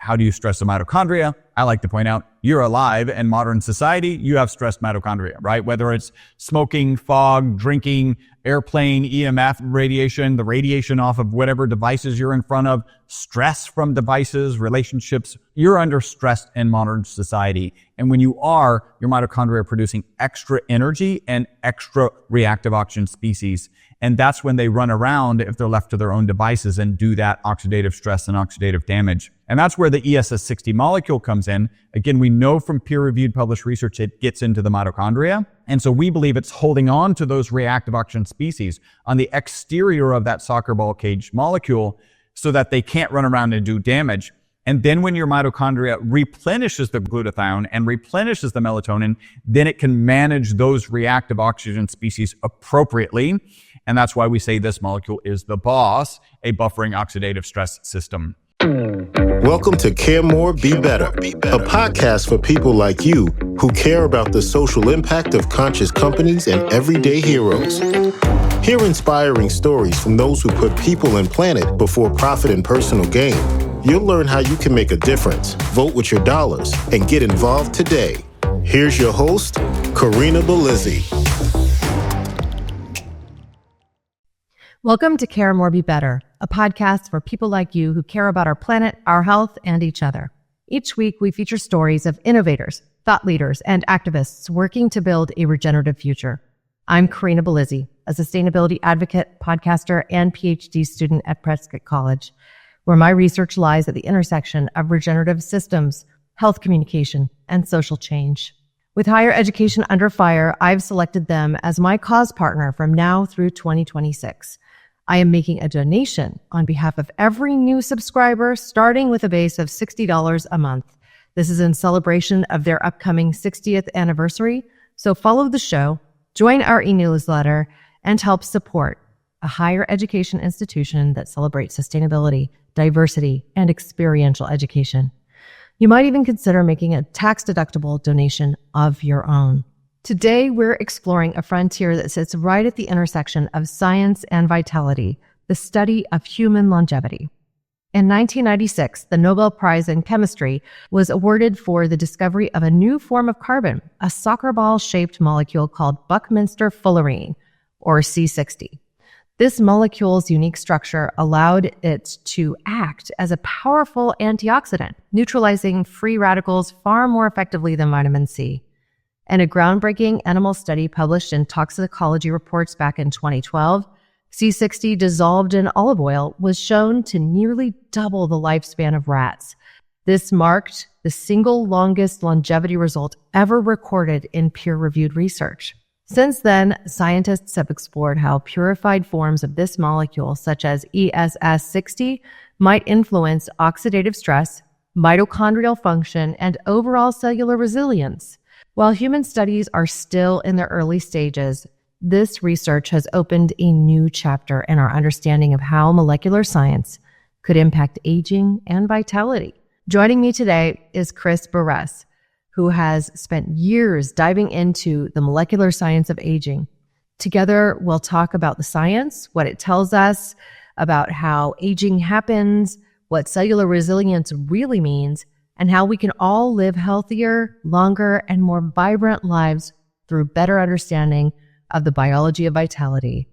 how do you stress the mitochondria? I like to point out, you're alive in modern society, you have stressed mitochondria, right? Whether it's smoking, fog, drinking, airplane, EMF radiation, the radiation off of whatever devices you're in front of, stress from devices, relationships, you're under stress in modern society. And when you are, your mitochondria are producing extra energy and extra reactive oxygen species. And that's when they run around, if they're left to their own devices, and do that oxidative stress and oxidative damage. And that's where the ESS60 molecule comes in. Again, we know from peer-reviewed published research it gets into the mitochondria. And so we believe it's holding on to those reactive oxygen species on the exterior of that soccer ball cage molecule so that they can't run around and do damage. And then when your mitochondria replenishes the glutathione and replenishes the melatonin, then it can manage those reactive oxygen species appropriately. And that's why we say this molecule is the boss, a buffering oxidative stress system. Welcome to Care More, Be Better, a podcast for people like you who care about the social impact of conscious companies and everyday heroes. Hear inspiring stories from those who put people and planet before profit and personal gain. You'll learn how you can make a difference, vote with your dollars, and get involved today. Here's your host, Corinna Bellizzi. Welcome to Care More, Be Better, a podcast for people like you who care about our planet, our health, and each other. Each week, we feature stories of innovators, thought leaders, and activists working to build a regenerative future. I'm Corinna Bellizzi, a sustainability advocate, podcaster, and PhD student at Prescott College, where my research lies at the intersection of regenerative systems, health communication, and social change. With higher education under fire, I've selected them as my cause partner from now through 2026. I am making a donation on behalf of every new subscriber, starting with a base of $60 a month. This is in celebration of their upcoming 60th anniversary. So follow the show, join our e-newsletter, and help support a higher education institution that celebrates sustainability, diversity, and experiential education. You might even consider making a tax-deductible donation of your own. Today, we're exploring a frontier that sits right at the intersection of science and vitality, the study of human longevity. In 1996, the Nobel Prize in Chemistry was awarded for the discovery of a new form of carbon, a soccer ball-shaped molecule called Buckminster fullerene, or C-60. This molecule's unique structure allowed it to act as a powerful antioxidant, neutralizing free radicals far more effectively than vitamin C. In a groundbreaking animal study published in Toxicology Reports back in 2012, C-60 dissolved in olive oil was shown to nearly double the lifespan of rats. This marked the single longest longevity result ever recorded in peer-reviewed research. Since then, scientists have explored how purified forms of this molecule, such as ESS60, might influence oxidative stress, mitochondrial function, and overall cellular resilience. While human studies are still in their early stages, this research has opened a new chapter in our understanding of how molecular science could impact aging and vitality. Joining me today is Burres, who has spent years diving into the molecular science of aging. Together, we'll talk about the science, what it tells us about how aging happens, what cellular resilience really means, and how we can all live healthier, longer, and more vibrant lives through better understanding of the biology of vitality,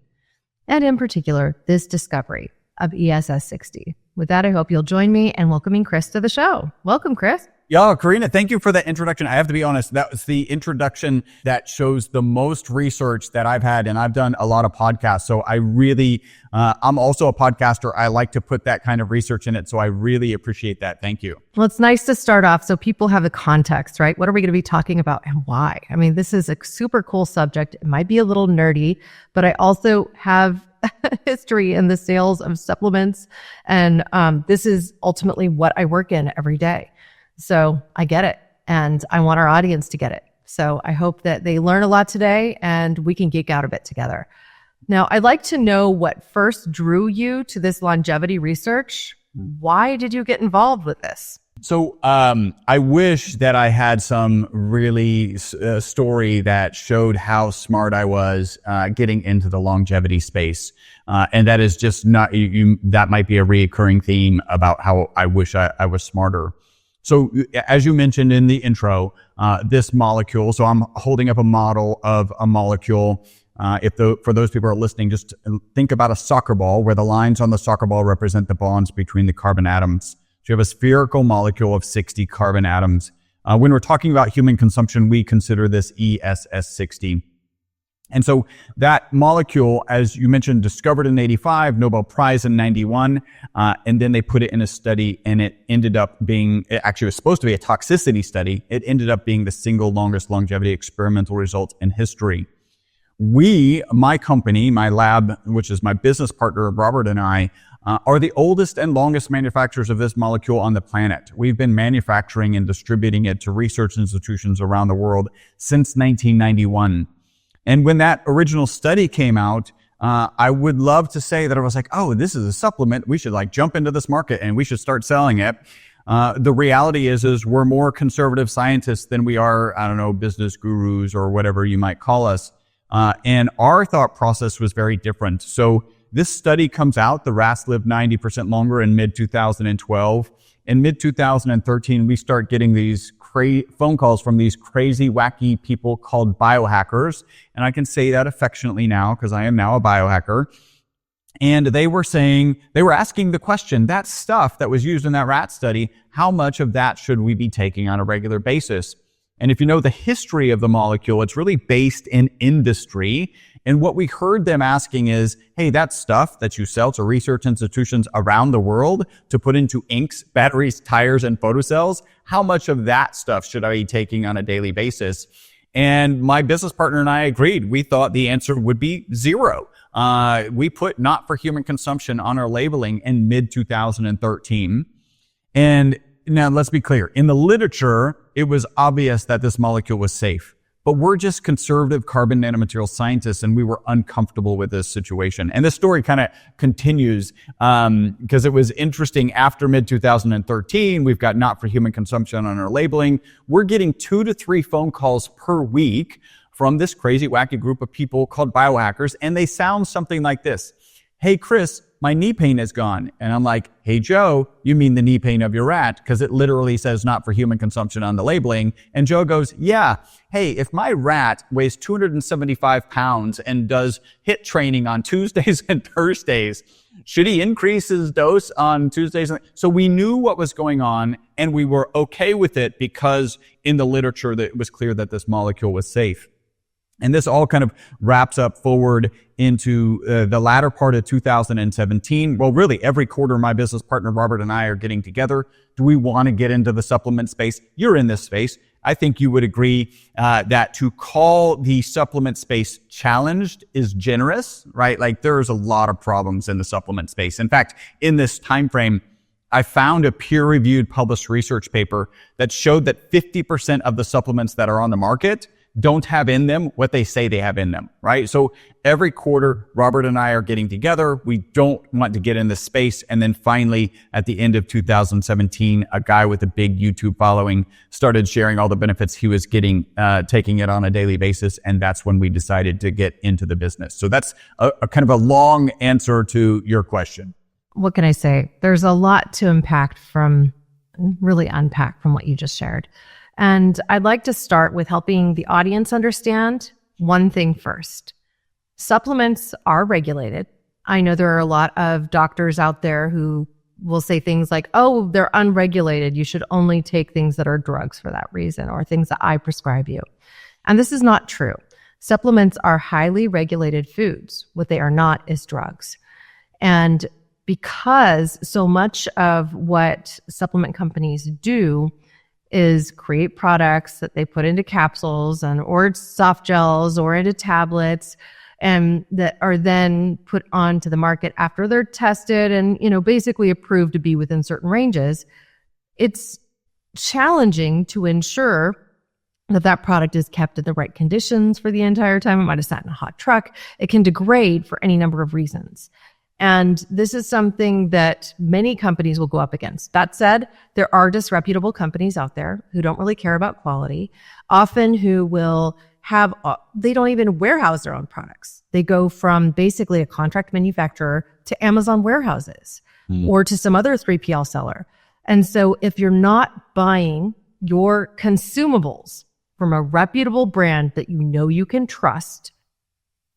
and in particular, this discovery of ESS60. With that, I hope you'll join me in welcoming Chris to the show. Welcome, Chris. Yeah, Corinna, thank you for that introduction. I have to be honest, that was the introduction that shows the most research that I've had, and I've done a lot of podcasts. So I really, I'm also a podcaster. I like to put that kind of research in it. So I really appreciate that. Thank you. Well, it's nice to start off so people have a context, right? What are we going to be talking about and why? I mean, this is a super cool subject. It might be a little nerdy, but I also have history in the sales of supplements. And this is ultimately what I work in every day. So I get it, and I want our audience to get it. So I hope that they learn a lot today and we can geek out a bit together. Now, I'd like to know what first drew you to this longevity research. Why did you get involved with this? So I wish that I had some really story that showed how smart I was getting into the longevity space. And that is just not, that might be a reoccurring theme about how I wish I was smarter. So as you mentioned in the intro, this molecule, so I'm holding up a model of a molecule. For those people who are listening, just think about a soccer ball where the lines on the soccer ball represent the bonds between the carbon atoms. So you have a spherical molecule of 60 carbon atoms. When we're talking about human consumption, we consider this ESS60. And so that molecule, as you mentioned, discovered in 85, Nobel Prize in 91, and then they put it in a study, and it ended up being, it actually was supposed to be a toxicity study. It ended up being the single longest longevity experimental result in history. My company, my lab, which is my business partner, Robert, and I, are the oldest and longest manufacturers of this molecule on the planet. We've been manufacturing and distributing it to research institutions around the world since 1991. And when that original study came out, I would love to say that I was like, oh, this is a supplement. We should jump into this market and we should start selling it. The reality is we're more conservative scientists than we are, I don't know, business gurus or whatever you might call us. And our thought process was very different. So this study comes out, the rats live 90% longer in mid-2012. In mid-2013, we start getting these phone calls from these crazy, wacky people called biohackers. And I can say that affectionately now because I am now a biohacker. And they were asking the question, that stuff that was used in that rat study, how much of that should we be taking on a regular basis? And if you know the history of the molecule, it's really based in industry. And what we heard them asking is, hey, that stuff that you sell to research institutions around the world to put into inks, batteries, tires, and photocells, how much of that stuff should I be taking on a daily basis? And my business partner and I agreed. We thought the answer would be zero. We put not for human consumption on our labeling in mid-2013. And now let's be clear. In the literature, it was obvious that this molecule was safe. But we're just conservative carbon nanomaterial scientists, and we were uncomfortable with this situation. And this story kind of continues because it was interesting. After mid-2013, we've got not for human consumption on our labeling. We're getting 2 to 3 phone calls per week from this crazy, wacky group of people called biohackers, and they sound something like this. Hey, Chris, my knee pain is gone. And I'm like, hey, Joe, you mean the knee pain of your rat? Because it literally says not for human consumption on the labeling. And Joe goes, yeah, hey, if my rat weighs 275 pounds and does HIIT training on Tuesdays and Thursdays, should he increase his dose on Tuesdays? So we knew what was going on, and we were okay with it because in the literature that it was clear that this molecule was safe. And this all kind of wraps up forward into the latter part of 2017. Well, really, every quarter, my business partner, Robert, and I are getting together. Do we want to get into the supplement space? You're in this space. I think you would agree that to call the supplement space challenged is generous, right? There's a lot of problems in the supplement space. In fact, in this time frame, I found a peer-reviewed published research paper that showed that 50% of the supplements that are on the market don't have in them what they say they have in them, right? So every quarter, Robert and I are getting together. We don't want to get in this space. And then finally, at the end of 2017, a guy with a big YouTube following started sharing all the benefits he was getting, taking it on a daily basis. And that's when we decided to get into the business. So that's a kind of a long answer to your question. What can I say? There's a lot to unpack from what you just shared. And I'd like to start with helping the audience understand one thing first. Supplements are regulated. I know there are a lot of doctors out there who will say things like, oh, they're unregulated. You should only take things that are drugs for that reason, or things that I prescribe you. And this is not true. Supplements are highly regulated foods. What they are not is drugs. And because so much of what supplement companies do is create products that they put into capsules or soft gels or into tablets, and that are then put onto the market after they're tested and, basically approved to be within certain ranges, it's challenging to ensure that product is kept in the right conditions for the entire time. It might have sat in a hot truck. It can degrade for any number of reasons. And this is something that many companies will go up against. That said, there are disreputable companies out there who don't really care about quality, often who will have, they don't even warehouse their own products. They go from basically a contract manufacturer to Amazon warehouses or to some other 3PL seller. And so if you're not buying your consumables from a reputable brand that you know you can trust,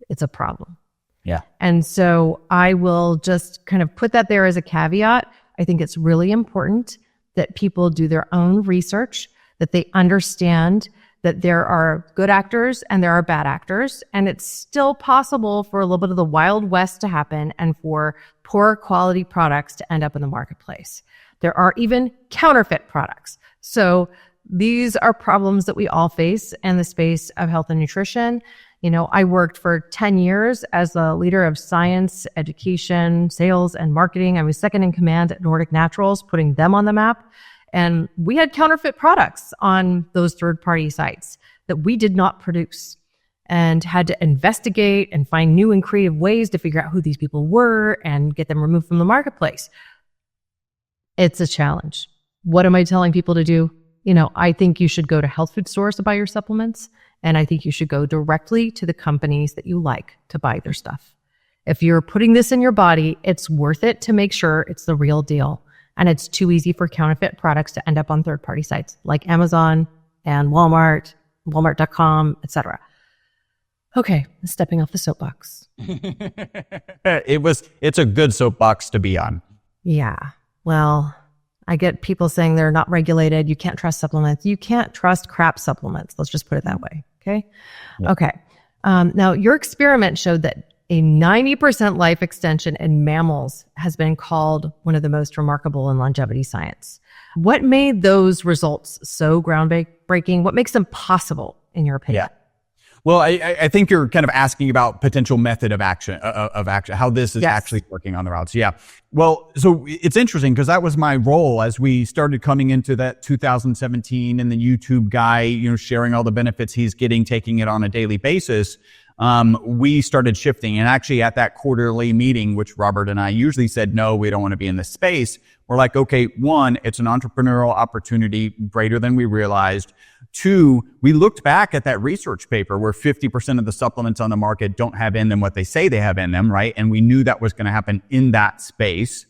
it's a problem. Yeah. And so I will just kind of put that there as a caveat. I think it's really important that people do their own research, that they understand that there are good actors and there are bad actors, and it's still possible for a little bit of the Wild West to happen and for poor quality products to end up in the marketplace. There are even counterfeit products. So these are problems that we all face in the space of health and nutrition. You know, I worked for 10 years as a leader of science, education, sales, and marketing. I was second in command at Nordic Naturals, putting them on the map. And we had counterfeit products on those third-party sites that we did not produce and had to investigate and find new and creative ways to figure out who these people were and get them removed from the marketplace. It's a challenge. What am I telling people to do? You know, I think you should go to health food stores to buy your supplements. And I think you should go directly to the companies that you like to buy their stuff. If you're putting this in your body, it's worth it to make sure it's the real deal. And it's too easy for counterfeit products to end up on third-party sites like Amazon and Walmart, Walmart.com, etc. Okay, stepping off the soapbox. It's a good soapbox to be on. Yeah. Well, I get people saying they're not regulated. You can't trust supplements. You can't trust crap supplements. Let's just put it that way. Okay. Yeah. Okay. Now, your experiment showed that a 90% life extension in mammals has been called one of the most remarkable in longevity science. What made those results so groundbreaking? What makes them possible, in your opinion? Yeah. Well, I think you're kind of asking about potential method of action, how this is actually working on the routes. Yeah. Well, so it's interesting because that was my role as we started coming into that 2017, and the YouTube guy, you know, sharing all the benefits he's getting, taking it on a daily basis. We started shifting, and actually at that quarterly meeting, which Robert and I usually said, no, we don't want to be in this space. We're like, okay, one, it's an entrepreneurial opportunity greater than we realized. Two, we looked back at that research paper where 50% of the supplements on the market don't have in them what they say they have in them, right? And we knew that was going to happen in that space.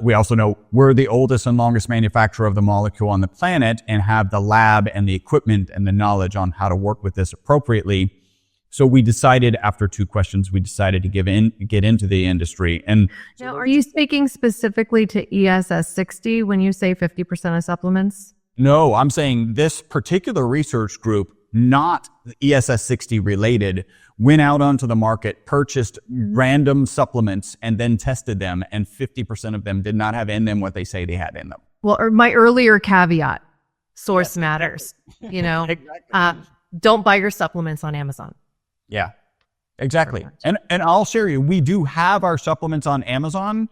We also know we're the oldest and longest manufacturer of the molecule on the planet and have the lab and the equipment and the knowledge on how to work with this appropriately. So we decided, after two questions, we decided to get into the industry. And now, are you speaking specifically to ESS60 when you say 50% of supplements? No, I'm saying this particular research group, not ESS60 related, went out onto the market, purchased random supplements, and then tested them. And 50% of them did not have in them what they say they had in them. Well, or my earlier caveat, source matters, you know, Exactly. Don't buy your supplements on Amazon. Yeah, exactly. And I'll share you, we do have our supplements on Amazon,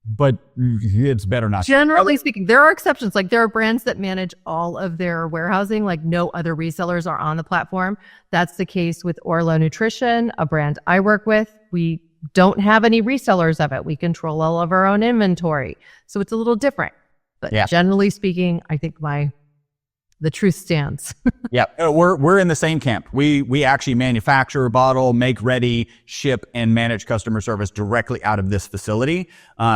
but it's better not. Generally speaking, there are exceptions. Like there are brands that manage all of their warehousing, like no other resellers are on the platform. That's the case with Orla Nutrition, a brand I work with. We don't have any resellers of it. We control all of our own inventory. So it's a little different. But generally speaking, I think the truth stands. Yeah, we're in the same camp. We actually manufacture, bottle, make ready, ship, and manage customer service directly out of this facility.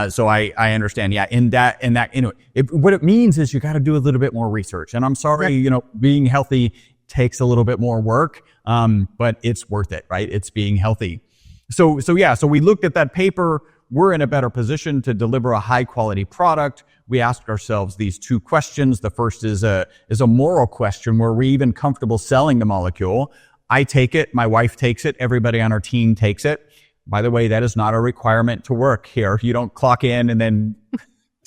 So I understand. Yeah, in that, you know, what it means is you got to do a little bit more research. And I'm sorry, you know, being healthy takes a little bit more work, but it's worth it, right? It's being healthy. So we looked at that paper. We're in a better position to deliver a high quality product. We asked ourselves these two questions. The first is a moral question. Were we even comfortable selling the molecule? I take it. My wife takes it. Everybody on our team takes it. By the way, that is not a requirement to work here. You don't clock in and then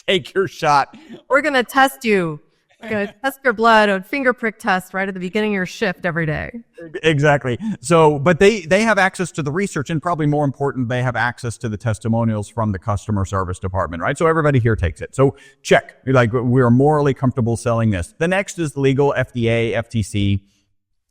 take your shot. We're going to test you. We're going to test your blood, a finger prick test right at the beginning of your shift every day. Exactly. So, but they have access to the research, and probably more important, they have access to the testimonials from the customer service department, right? So everybody here takes it. So check, like we are morally comfortable selling this. The next is legal, FDA, FTC.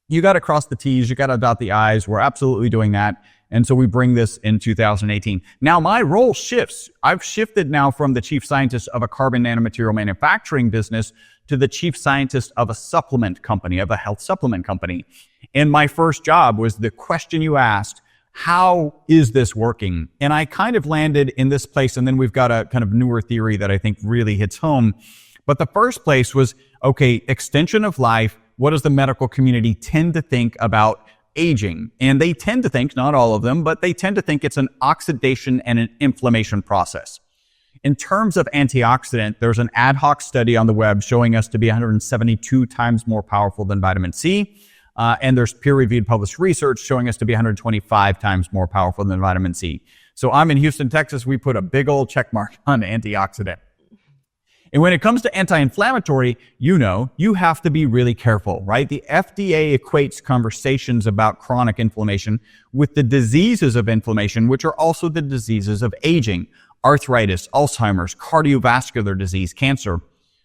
You got to cross the T's, you got to dot the I's. We're absolutely doing that. And so we bring this in 2018. Now my role shifts. I've shifted now from the chief scientist of a carbon nanomaterial manufacturing business to the chief scientist of a supplement company, of a health supplement company. And my first job was the question you asked, how is this working? And I kind of landed in this place, and then we've got a kind of newer theory that I think really hits home. But the first place was, okay, extension of life. What does the medical community tend to think about aging? And they tend to think, not all of them, but they tend to think it's an oxidation and an inflammation process. In terms of antioxidant, there's an ad hoc study on the web showing us to be 172 times more powerful than vitamin C. And there's peer-reviewed published research showing us to be 125 times more powerful than vitamin C. So I'm in Houston, Texas. We put a big old check mark on antioxidant. And when it comes to anti-inflammatory, you have to be really careful, right? The FDA equates conversations about chronic inflammation with the diseases of inflammation, which are also the diseases of aging, arthritis, Alzheimer's, cardiovascular disease, cancer.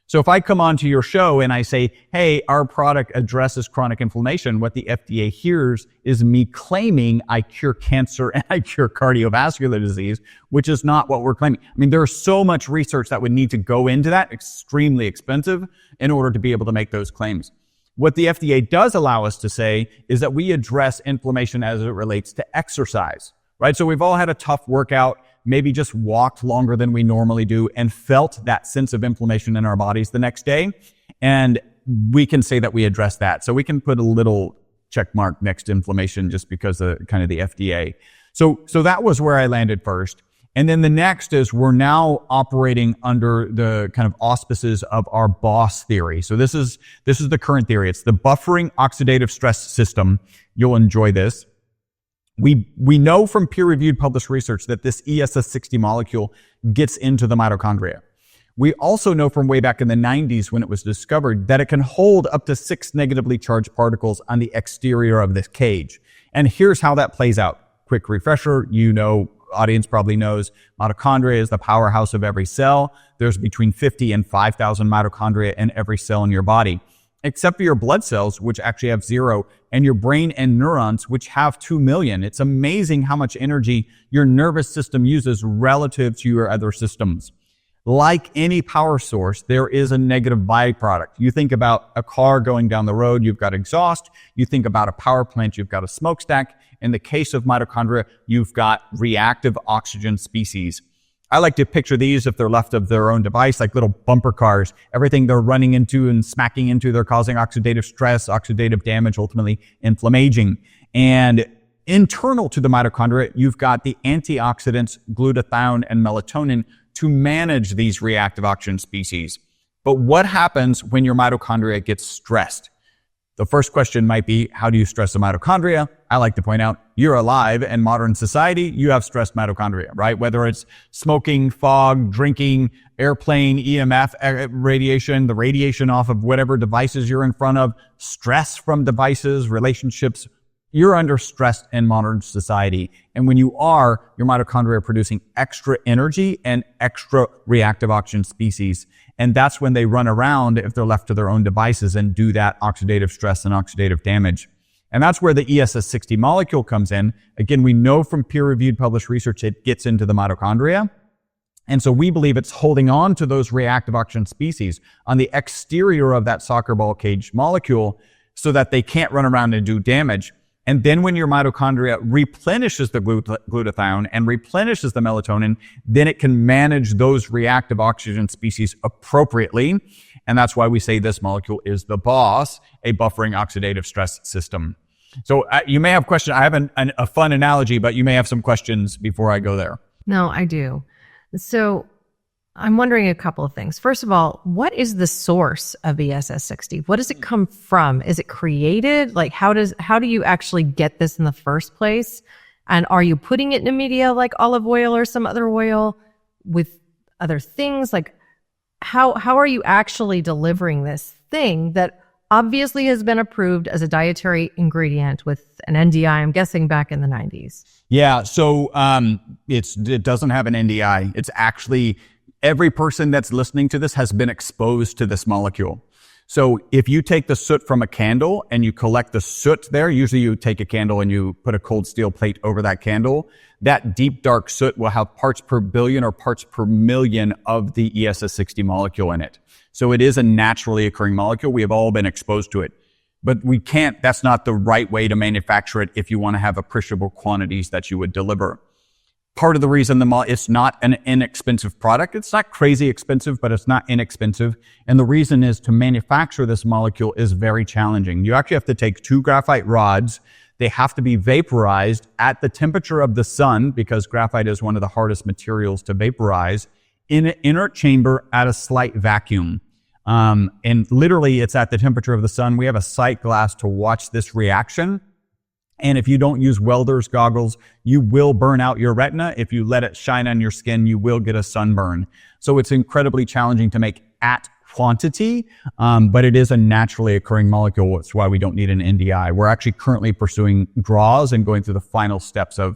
So if I come onto your show and I say, hey, our product addresses chronic inflammation, what the FDA hears is me claiming I cure cancer and I cure cardiovascular disease, which is not what we're claiming. I mean, there's so much research that would need to go into that, extremely expensive, in order to be able to make those claims. What the FDA does allow us to say is that we address inflammation as it relates to exercise, right? So we've all had a tough workout, maybe just walked longer than we normally do and felt that sense of inflammation in our bodies the next day. And we can say that we address that. So we can put a little check mark next to inflammation just because of kind of the FDA. So that was where I landed first. And then the next is we're now operating under the kind of auspices of our BOSS theory. So this is the current theory. It's the Buffering Oxidative Stress System. You'll enjoy this. We know from peer-reviewed published research that this ESS60 molecule gets into the mitochondria. We also know from way back in the 90s when it was discovered that it can hold up to 6 negatively charged particles on the exterior of this cage. And here's how that plays out. Quick refresher, audience probably knows, mitochondria is the powerhouse of every cell. There's between 50 and 5,000 mitochondria in every cell in your body, except for your blood cells, which actually have 0, and your brain and neurons, which have 2 million. It's amazing how much energy your nervous system uses relative to your other systems. Like any power source, there is a negative byproduct. You think about a car going down the road, you've got exhaust. You think about a power plant, you've got a smokestack. In the case of mitochondria, you've got reactive oxygen species. I like to picture these, if they're left of their own device, like little bumper cars. Everything they're running into and smacking into, they're causing oxidative stress, oxidative damage, ultimately inflammaging. And internal to the mitochondria, you've got the antioxidants, glutathione and melatonin, to manage these reactive oxygen species. But what happens when your mitochondria gets stressed? The first question might be, how do you stress the mitochondria? I like to point out, you're alive in modern society, you have stressed mitochondria, right? Whether it's smoking, fog, drinking, airplane, EMF radiation, the radiation off of whatever devices you're in front of, stress from devices, relationships, you're under stress in modern society. And when you are, your mitochondria are producing extra energy and extra reactive oxygen species. And that's when they run around, if they're left to their own devices, and do that oxidative stress and oxidative damage. And that's where the ESS60 molecule comes in. Again, we know from peer-reviewed published research it gets into the mitochondria. And so we believe it's holding on to those reactive oxygen species on the exterior of that soccer ball cage molecule so that they can't run around and do damage. And then when your mitochondria replenishes the glutathione and replenishes the melatonin, then it can manage those reactive oxygen species appropriately. And that's why we say this molecule is the BOSS, a buffering oxidative stress system. So you may have questions. I have a fun analogy, but you may have some questions before I go there. No, I do. So I'm wondering a couple of things. First of all, what is the source of ESS60? What does it come from? Is it created? Like, how do you actually get this in the first place? And are you putting it in a media like olive oil or some other oil with other things? Like, how are you actually delivering this thing that obviously has been approved as a dietary ingredient with an NDI, I'm guessing back in the 90s? Yeah. So it doesn't have an NDI. It's actually, every person that's listening to this has been exposed to this molecule. So if you take the soot from a candle and you collect the soot there, usually you take a candle and you put a cold steel plate over that candle, that deep dark soot will have parts per billion or parts per million of the ESS60 molecule in it. So it is a naturally occurring molecule. We have all been exposed to it. But that's not the right way to manufacture it if you want to have appreciable quantities that you would deliver. Part of the reason it's not an inexpensive product, it's not crazy expensive, but it's not inexpensive. And the reason is to manufacture this molecule is very challenging. You actually have to take 2 graphite rods. They have to be vaporized at the temperature of the sun, because graphite is one of the hardest materials to vaporize, in an inert chamber at a slight vacuum. And literally it's at the temperature of the sun. We have a sight glass to watch this reaction. And if you don't use welder's goggles, you will burn out your retina. If you let it shine on your skin, you will get a sunburn. So it's incredibly challenging to make at quantity, but it is a naturally occurring molecule. That's why we don't need an NDI. We're actually currently pursuing GRAS and going through the final steps of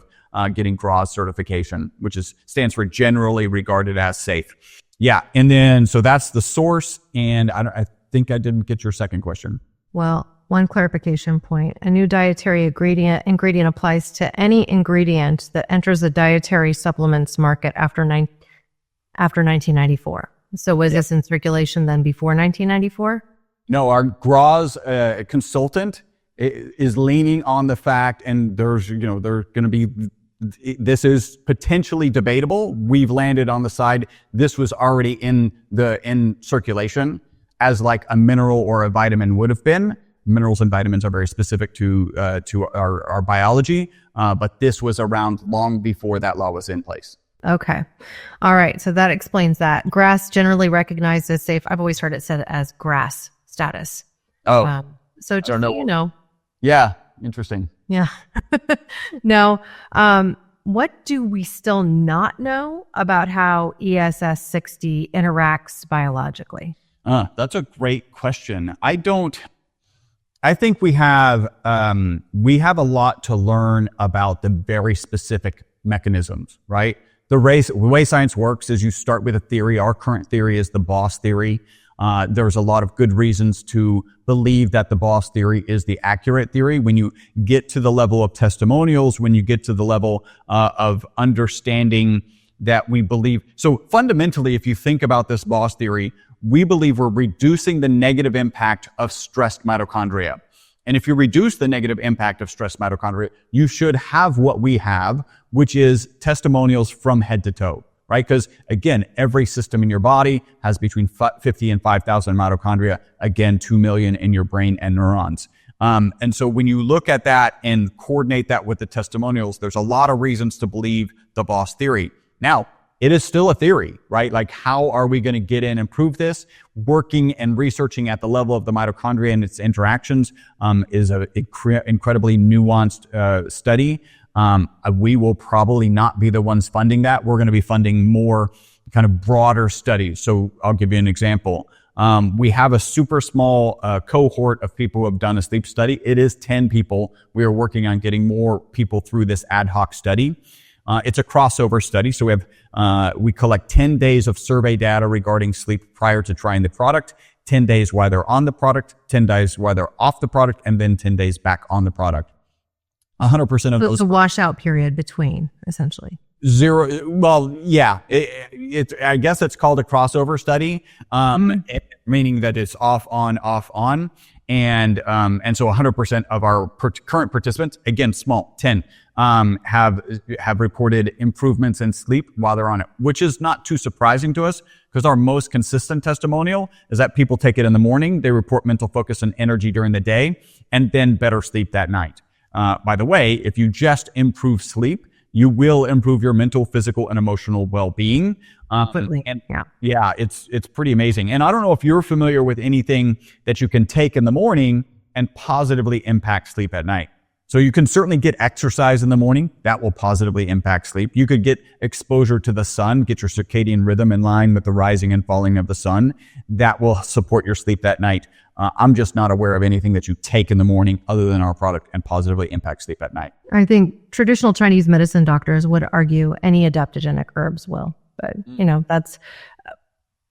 getting GRAS certification, which stands for generally regarded as safe. Yeah, and then so that's the source, and I think I didn't get your second question. Well, one clarification point. A new dietary ingredient applies to any ingredient that enters the dietary supplements market after 1994. So was this in circulation then before 1994? No, our GRAS consultant is leaning on the fact, and there's going to be, this is potentially debatable. We've landed on the side this was already in circulation as like a mineral or a vitamin would have been. Minerals and vitamins are very specific to our biology, but this was around long before that law was in place. Okay. All right. So that explains that. GRAS generally recognized as safe. I've always heard it said as GRAS status. Oh. So just so you know. Yeah. Interesting. Yeah. No. What do we still not know about how ESS60 interacts biologically? That's a great question. I think we have a lot to learn about the very specific mechanisms, right? The way science works is you start with a theory. Our current theory is the Boss theory. There's a lot of good reasons to believe that the Boss theory is the accurate theory. When you get to the level of testimonials, when you get to the level of understanding that we believe. So fundamentally, if you think about this Boss theory, we believe we're reducing the negative impact of stressed mitochondria. And if you reduce the negative impact of stressed mitochondria, you should have what we have, which is testimonials from head to toe, right? Because again, every system in your body has between 50 and 5,000 mitochondria, again, 2 million in your brain and neurons. And so when you look at that and coordinate that with the testimonials, there's a lot of reasons to believe the Boss theory. Now, it is still a theory, right? Like, how are we going to get in and prove this? Working and researching at the level of the mitochondria and its interactions is an incredibly nuanced study. We will probably not be the ones funding that. We're going to be funding more kind of broader studies. So I'll give you an example. We have a super small cohort of people who have done a sleep study. It is 10 people. We are working on getting more people through this ad hoc study. It's a crossover study. So we collect 10 days of survey data regarding sleep prior to trying the product, 10 days while they're on the product, 10 days while they're off the product, and then 10 days back on the product. 100% of those. It's a washout period between, essentially. Zero. Well, yeah, I guess it's called a crossover study, meaning that it's off, on, off, on. And so 100% of our current participants, again, small, 10, have reported improvements in sleep while they're on it, which is not too surprising to us because our most consistent testimonial is that people take it in the morning. They report mental focus and energy during the day and then better sleep that night. By the way, if you just improve sleep, you will improve your mental, physical, and emotional well-being. Completely. Yeah, it's pretty amazing. And I don't know if you're familiar with anything that you can take in the morning and positively impact sleep at night. So you can certainly get exercise in the morning. That will positively impact sleep. You could get exposure to the sun, get your circadian rhythm in line with the rising and falling of the sun. That will support your sleep that night. I'm just not aware of anything that you take in the morning other than our product and positively impact sleep at night. I think traditional Chinese medicine doctors would argue any adaptogenic herbs will, but that's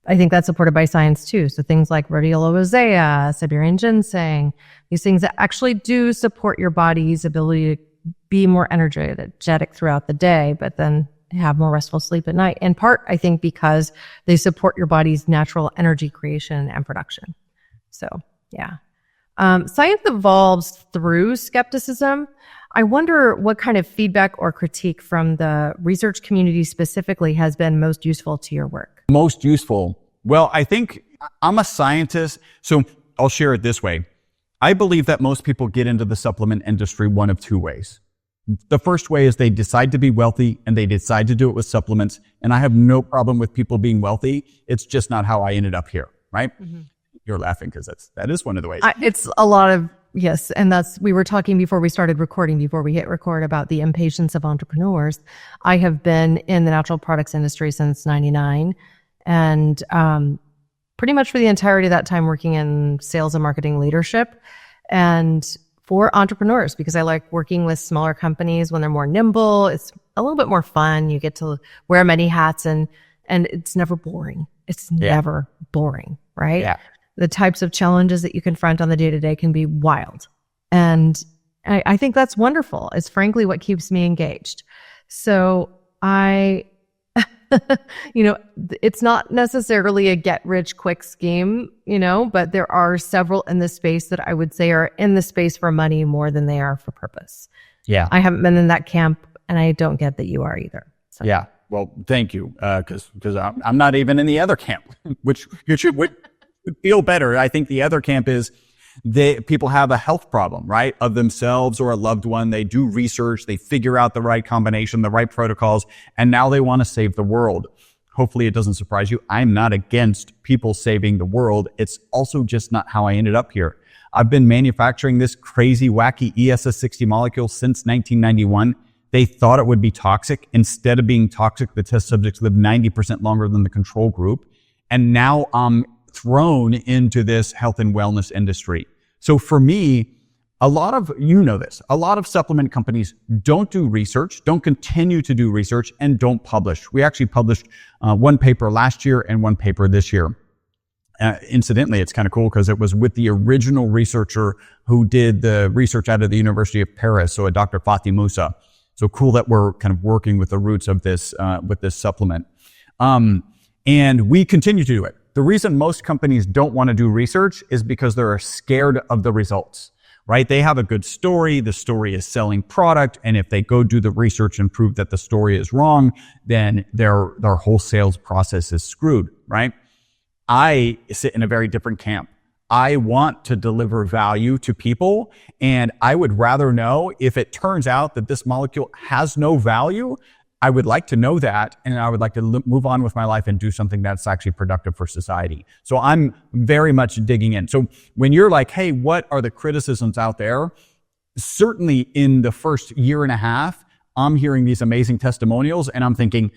I think that's supported by science too. So things like rhodiola rosea, Siberian ginseng, these things that actually do support your body's ability to be more energetic throughout the day, but then have more restful sleep at night. In part, I think because they support your body's natural energy creation and production. So yeah. Science evolves through skepticism. I wonder what kind of feedback or critique from the research community specifically has been most useful to your work. Most useful. Well, I think I'm a scientist, so I'll share it this way. I believe that most people get into the supplement industry one of two ways. The first way is they decide to be wealthy and they decide to do it with supplements. And I have no problem with people being wealthy. It's just not how I ended up here, right? Mm-hmm. You're laughing because that is one of the ways. It's a lot of, yes. And we were talking before we started recording, before we hit record, about the impatience of entrepreneurs. I have been in the natural products industry since 99 and pretty much for the entirety of that time working in sales and marketing leadership and for entrepreneurs, because I like working with smaller companies when they're more nimble. It's a little bit more fun. You get to wear many hats and it's never boring. It's never boring, right? Yeah. The types of challenges that you confront on the day-to-day can be wild. And I think that's wonderful. It's frankly what keeps me engaged. So it's not necessarily a get-rich-quick scheme, but there are several in this space that I would say are in the space for money more than they are for purpose. Yeah. I haven't been in that camp, and I don't get that you are either. So. Yeah. Well, thank you, because I'm not even in the other camp, which would feel better. I think the other camp is people have a health problem, right? Of themselves or a loved one. They do research, they figure out the right combination, the right protocols, and now they want to save the world. Hopefully it doesn't surprise you. I'm not against people saving the world. It's also just not how I ended up here. I've been manufacturing this crazy, wacky ESS60 molecule since 1991. They thought it would be toxic. Instead of being toxic, the test subjects lived 90% longer than the control group. And now I'm thrown into this health and wellness industry. So for me, a lot of supplement companies don't do research, don't continue to do research, and don't publish. We actually published one paper last year and one paper this year. Incidentally, it's kind of cool because it was with the original researcher who did the research out of the University of Paris, so a Dr. Fatih Moussa. So cool that we're kind of working with the roots of this, with this supplement. And we continue to do it. The reason most companies don't want to do research is because they're scared of the results, right? They have a good story. The story is selling product. And if they go do the research and prove that the story is wrong, then their whole sales process is screwed, right? I sit in a very different camp. I want to deliver value to people, and I would rather know if it turns out that this molecule has no value. I would like to know that, and I would like to move on with my life and do something that's actually productive for society. So I'm very much digging in. So when you're like, hey, what are the criticisms out there? Certainly in the first year and a half, I'm hearing these amazing testimonials and I'm thinking,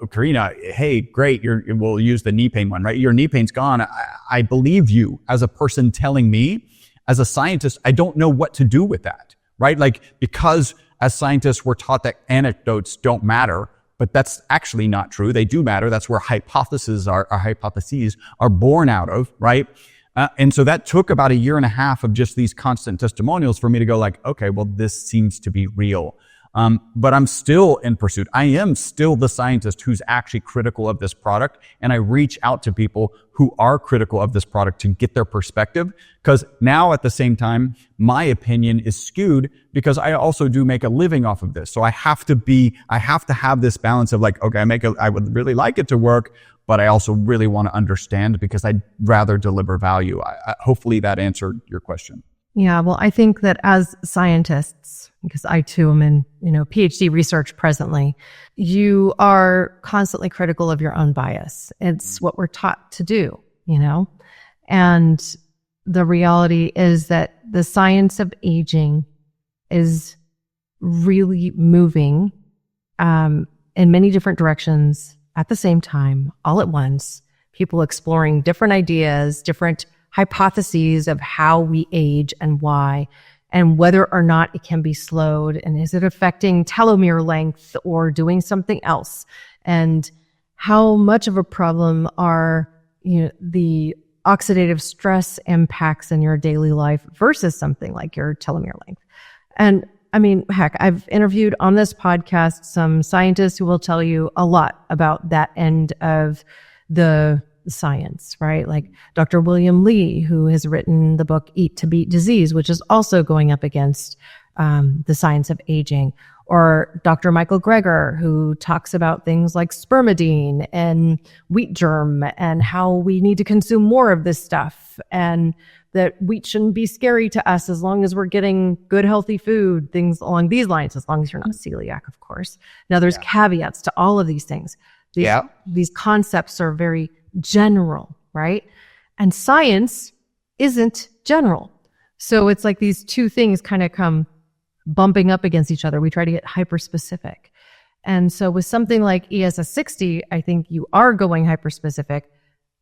Corinna, hey, great. We'll use the knee pain one, right? Your knee pain's gone. I believe you as a person telling me. As a scientist, I don't know what to do with that, right? Because as scientists, we're taught that anecdotes don't matter, but that's actually not true. They do matter. That's where hypotheses are born out of, right? And so that took about a year and a half of just these constant testimonials for me to go okay, well, this seems to be real. But I'm still in pursuit. I am still the scientist who's actually critical of this product. And I reach out to people who are critical of this product to get their perspective. Because now at the same time, my opinion is skewed because I also do make a living off of this. So I have to have this balance of okay, I would really like it to work, but I also really want to understand because I'd rather deliver value. Hopefully that answered your question. Yeah, well, I think that as scientists, because I too am in, PhD research presently, you are constantly critical of your own bias. It's what we're taught to do, and the reality is that the science of aging is really moving in many different directions at the same time, all at once, people exploring different ideas, different hypotheses of how we age and why, and whether or not it can be slowed, and is it affecting telomere length or doing something else? And how much of a problem are, the oxidative stress impacts in your daily life versus something like your telomere length. And I mean, heck, I've interviewed on this podcast some scientists who will tell you a lot about that end of the science, right? Like Dr. William Li, who has written the book Eat to Beat Disease, which is also going up against the science of aging, or Dr. Michael Greger, who talks about things like spermidine and wheat germ and how we need to consume more of this stuff, and that wheat shouldn't be scary to us as long as we're getting good, healthy food, things along these lines, as long as you're not celiac, of course. Now, there's caveats to all of these things. These concepts are very general, right? And science isn't general. So it's like these two things kind of come bumping up against each other. We try to get hyper-specific. And so with something like ESS60, I think you are going hyper-specific.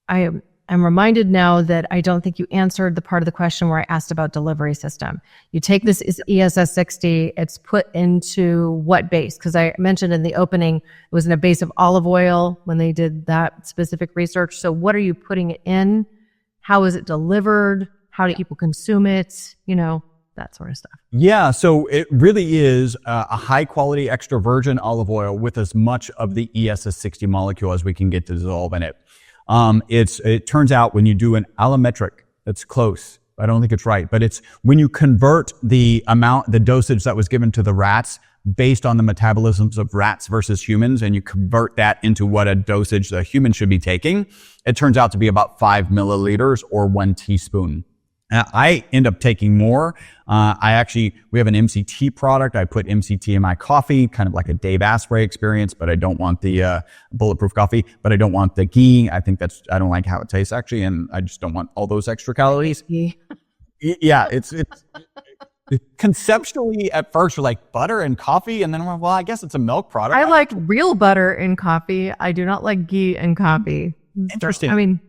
I'm reminded now that I don't think you answered the part of the question where I asked about delivery system. You take this ESS60, it's put into what base? Because I mentioned in the opening, it was in a base of olive oil when they did that specific research. So what are you putting it in? How is it delivered? How do people consume it? That sort of stuff. Yeah, so it really is a high-quality extra virgin olive oil with as much of the ESS60 molecule as we can get to dissolve in it. It turns out when you do an allometric, it's close. I don't think it's right, but it's when you convert the dosage that was given to the rats based on the metabolisms of rats versus humans, and you convert that into what a dosage a human should be taking, it turns out to be about 5 milliliters or 1 teaspoon. I end up taking more. We have an MCT product. I put MCT in my coffee, kind of like a Dave Asprey experience, but I don't want the bulletproof coffee, but I don't want the ghee. I don't like how it tastes actually, and I just don't want all those extra calories. Yeah, it's conceptually at first you're like butter and coffee, and then well, I guess it's a milk product. I like real butter in coffee. I do not like ghee in coffee. Interesting. I mean,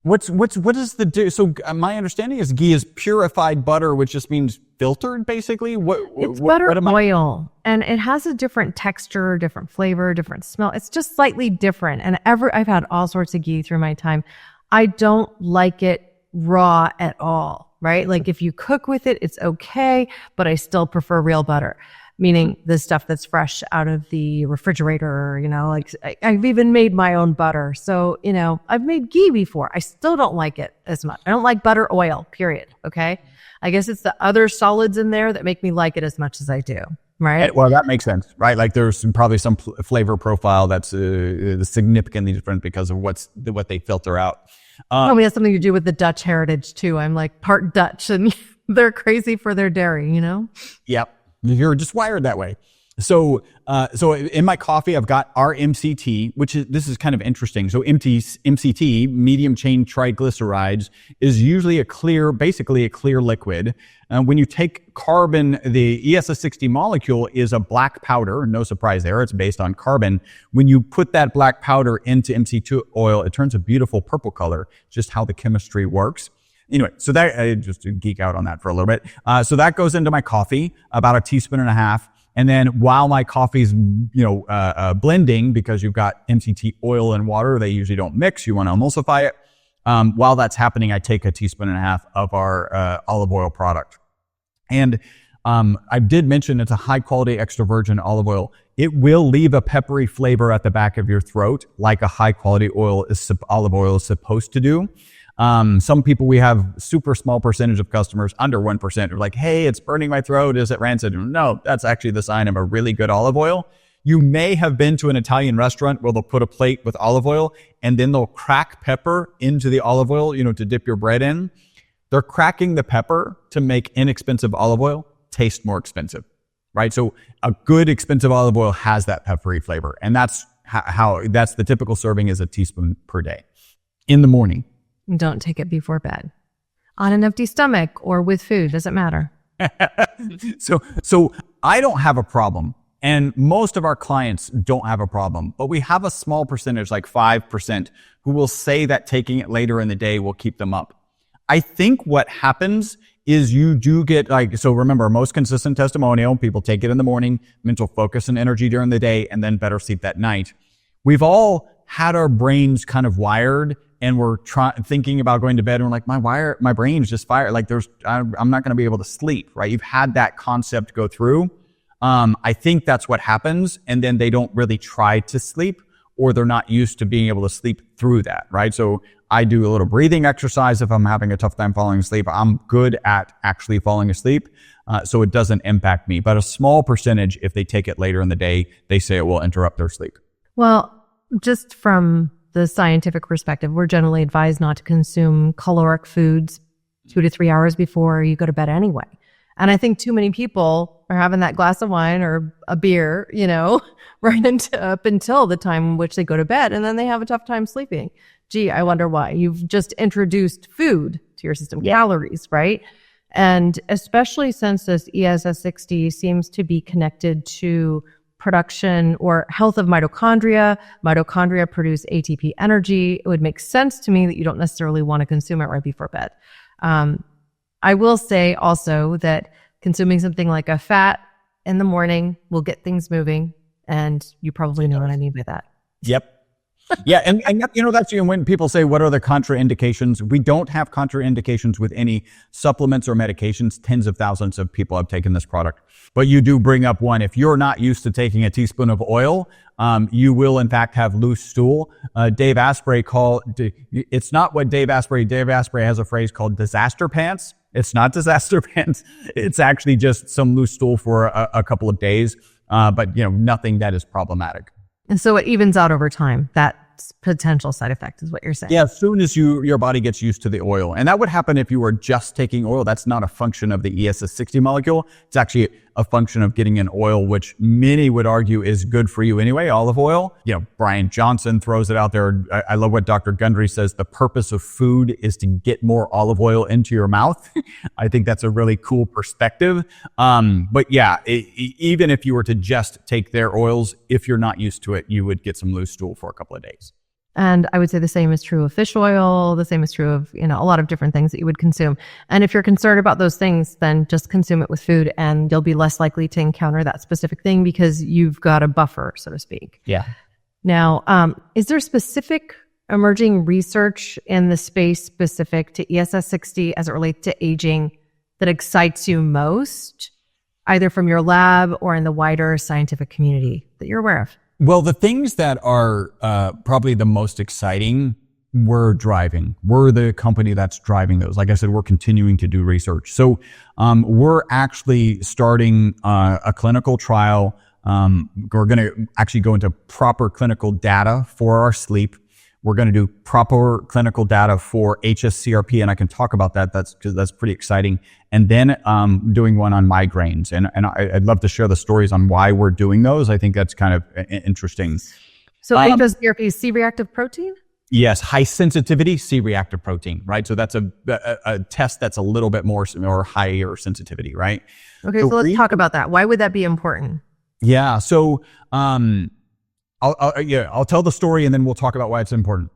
what does the do? So my understanding is ghee is purified butter, which just means filtered, basically. It's butter oil, and it has a different texture, different flavor, different smell. It's just slightly different. And I've had all sorts of ghee through my time. I don't like it raw at all, right? Like if you cook with it, it's okay, but I still prefer real butter. Meaning the stuff that's fresh out of the refrigerator, like I've even made my own butter. So, I've made ghee before. I still don't like it as much. I don't like butter oil, period. Okay. I guess it's the other solids in there that make me like it as much as I do. Right. Well, that makes sense, right? Like there's probably some flavor profile that's significantly different because of what they filter out. Probably has something to do with the Dutch heritage too. I'm like part Dutch and they're crazy for their dairy, Yep. You're just wired that way. So in my coffee, I've got our MCT, this is kind of interesting. So MCT, medium chain triglycerides, is usually basically a clear liquid. When you take carbon, the ESS60 molecule is a black powder. No surprise there. It's based on carbon. When you put that black powder into MCT oil, it turns a beautiful purple color, just how the chemistry works. Anyway, so that I just geek out on that for a little bit. So that goes into my coffee, about 1.5 teaspoons. And then while my coffee's, blending, because you've got MCT oil and water, they usually don't mix. You want to emulsify it. While that's happening, I take 1.5 teaspoons of our olive oil product. And I did mention it's a high quality extra virgin olive oil. It will leave a peppery flavor at the back of your throat, like a high quality olive oil is supposed to do. Some people, we have super small percentage of customers, under 1%, are like, hey, it's burning my throat. Is it rancid? No, that's actually the sign of a really good olive oil. You may have been to an Italian restaurant where they'll put a plate with olive oil and then they'll crack pepper into the olive oil, to dip your bread in. They're cracking the pepper to make inexpensive olive oil taste more expensive, right? So a good expensive olive oil has that peppery flavor. And that's that's the typical serving is 1 teaspoon per day in the morning. Don't take it before bed. On an empty stomach or with food, doesn't matter. So I don't have a problem, and most of our clients don't have a problem, but we have a small percentage, like 5%, who will say that taking it later in the day will keep them up. I think what happens is you do get so remember, most consistent testimonial, people take it in the morning, mental focus and energy during the day, and then better sleep that night. we've all had our brains kind of wired, and we're thinking about going to bed, and we're like, my brain's just fired. Like I'm not going to be able to sleep, right? You've had that concept go through. I think that's what happens. And then they don't really try to sleep, or they're not used to being able to sleep through that, right? So I do a little breathing exercise if I'm having a tough time falling asleep. I'm good at actually falling asleep, so it doesn't impact me. But a small percentage, if they take it later in the day, they say it will interrupt their sleep. Well, just from the scientific perspective, we're generally advised not to consume caloric foods 2 to 3 hours before you go to bed anyway. And I think too many people are having that glass of wine or a beer, up until the time in which they go to bed, and then they have a tough time sleeping. Gee, I wonder why. You've just introduced food to your system, calories, right? And especially since this ESS60 seems to be connected to production or health of mitochondria. Mitochondria produce ATP energy. It would make sense to me that you don't necessarily want to consume it right before bed. I will say also that consuming something like a fat in the morning will get things moving, and you probably know what I mean by that. Yep. Yeah, and that's when people say, what are the contraindications? We don't have contraindications with any supplements or medications. Tens of thousands of people have taken this product. But you do bring up one. If you're not used to taking a teaspoon of oil, you will in fact have loose stool. Dave Asprey it's not what Dave Asprey has a phrase called disaster pants. It's not disaster pants. It's actually just some loose stool for a couple of days. But nothing that is problematic. And so it evens out over time. That potential side effect is what you're saying. Yeah, as soon as your body gets used to the oil. And that would happen if you were just taking oil. That's not a function of the ESS60 molecule. It's actually a function of getting an oil, which many would argue is good for you anyway, olive oil. Brian Johnson throws it out there. I love what Dr. Gundry says. The purpose of food is to get more olive oil into your mouth. I think that's a really cool perspective. But yeah, even if you were to just take their oils, if you're not used to it, you would get some loose stool for a couple of days. And I would say the same is true of fish oil. The same is true of, a lot of different things that you would consume. And if you're concerned about those things, then just consume it with food, and you'll be less likely to encounter that specific thing because you've got a buffer, so to speak. Yeah. Now, is there specific emerging research in the space specific to ESS60 as it relates to aging that excites you most, either from your lab or in the wider scientific community that you're aware of? Well, the things that are probably the most exciting, we're driving. We're the company that's driving those. Like I said, we're continuing to do research. So we're actually starting a clinical trial. We're going to actually go into proper clinical data for our sleep. We're going to do proper clinical data for hs-CRP, and I can talk about that. That's pretty exciting. And then doing one on migraines. And I'd love to share the stories on why we're doing those. I think that's kind of interesting. So hs-CRP is C-reactive protein? Yes, high sensitivity C-reactive protein, right? So that's a test that's a little bit more higher sensitivity, right? Okay, so let's talk about that. Why would that be important? Yeah, so I'll tell the story and then we'll talk about why it's important.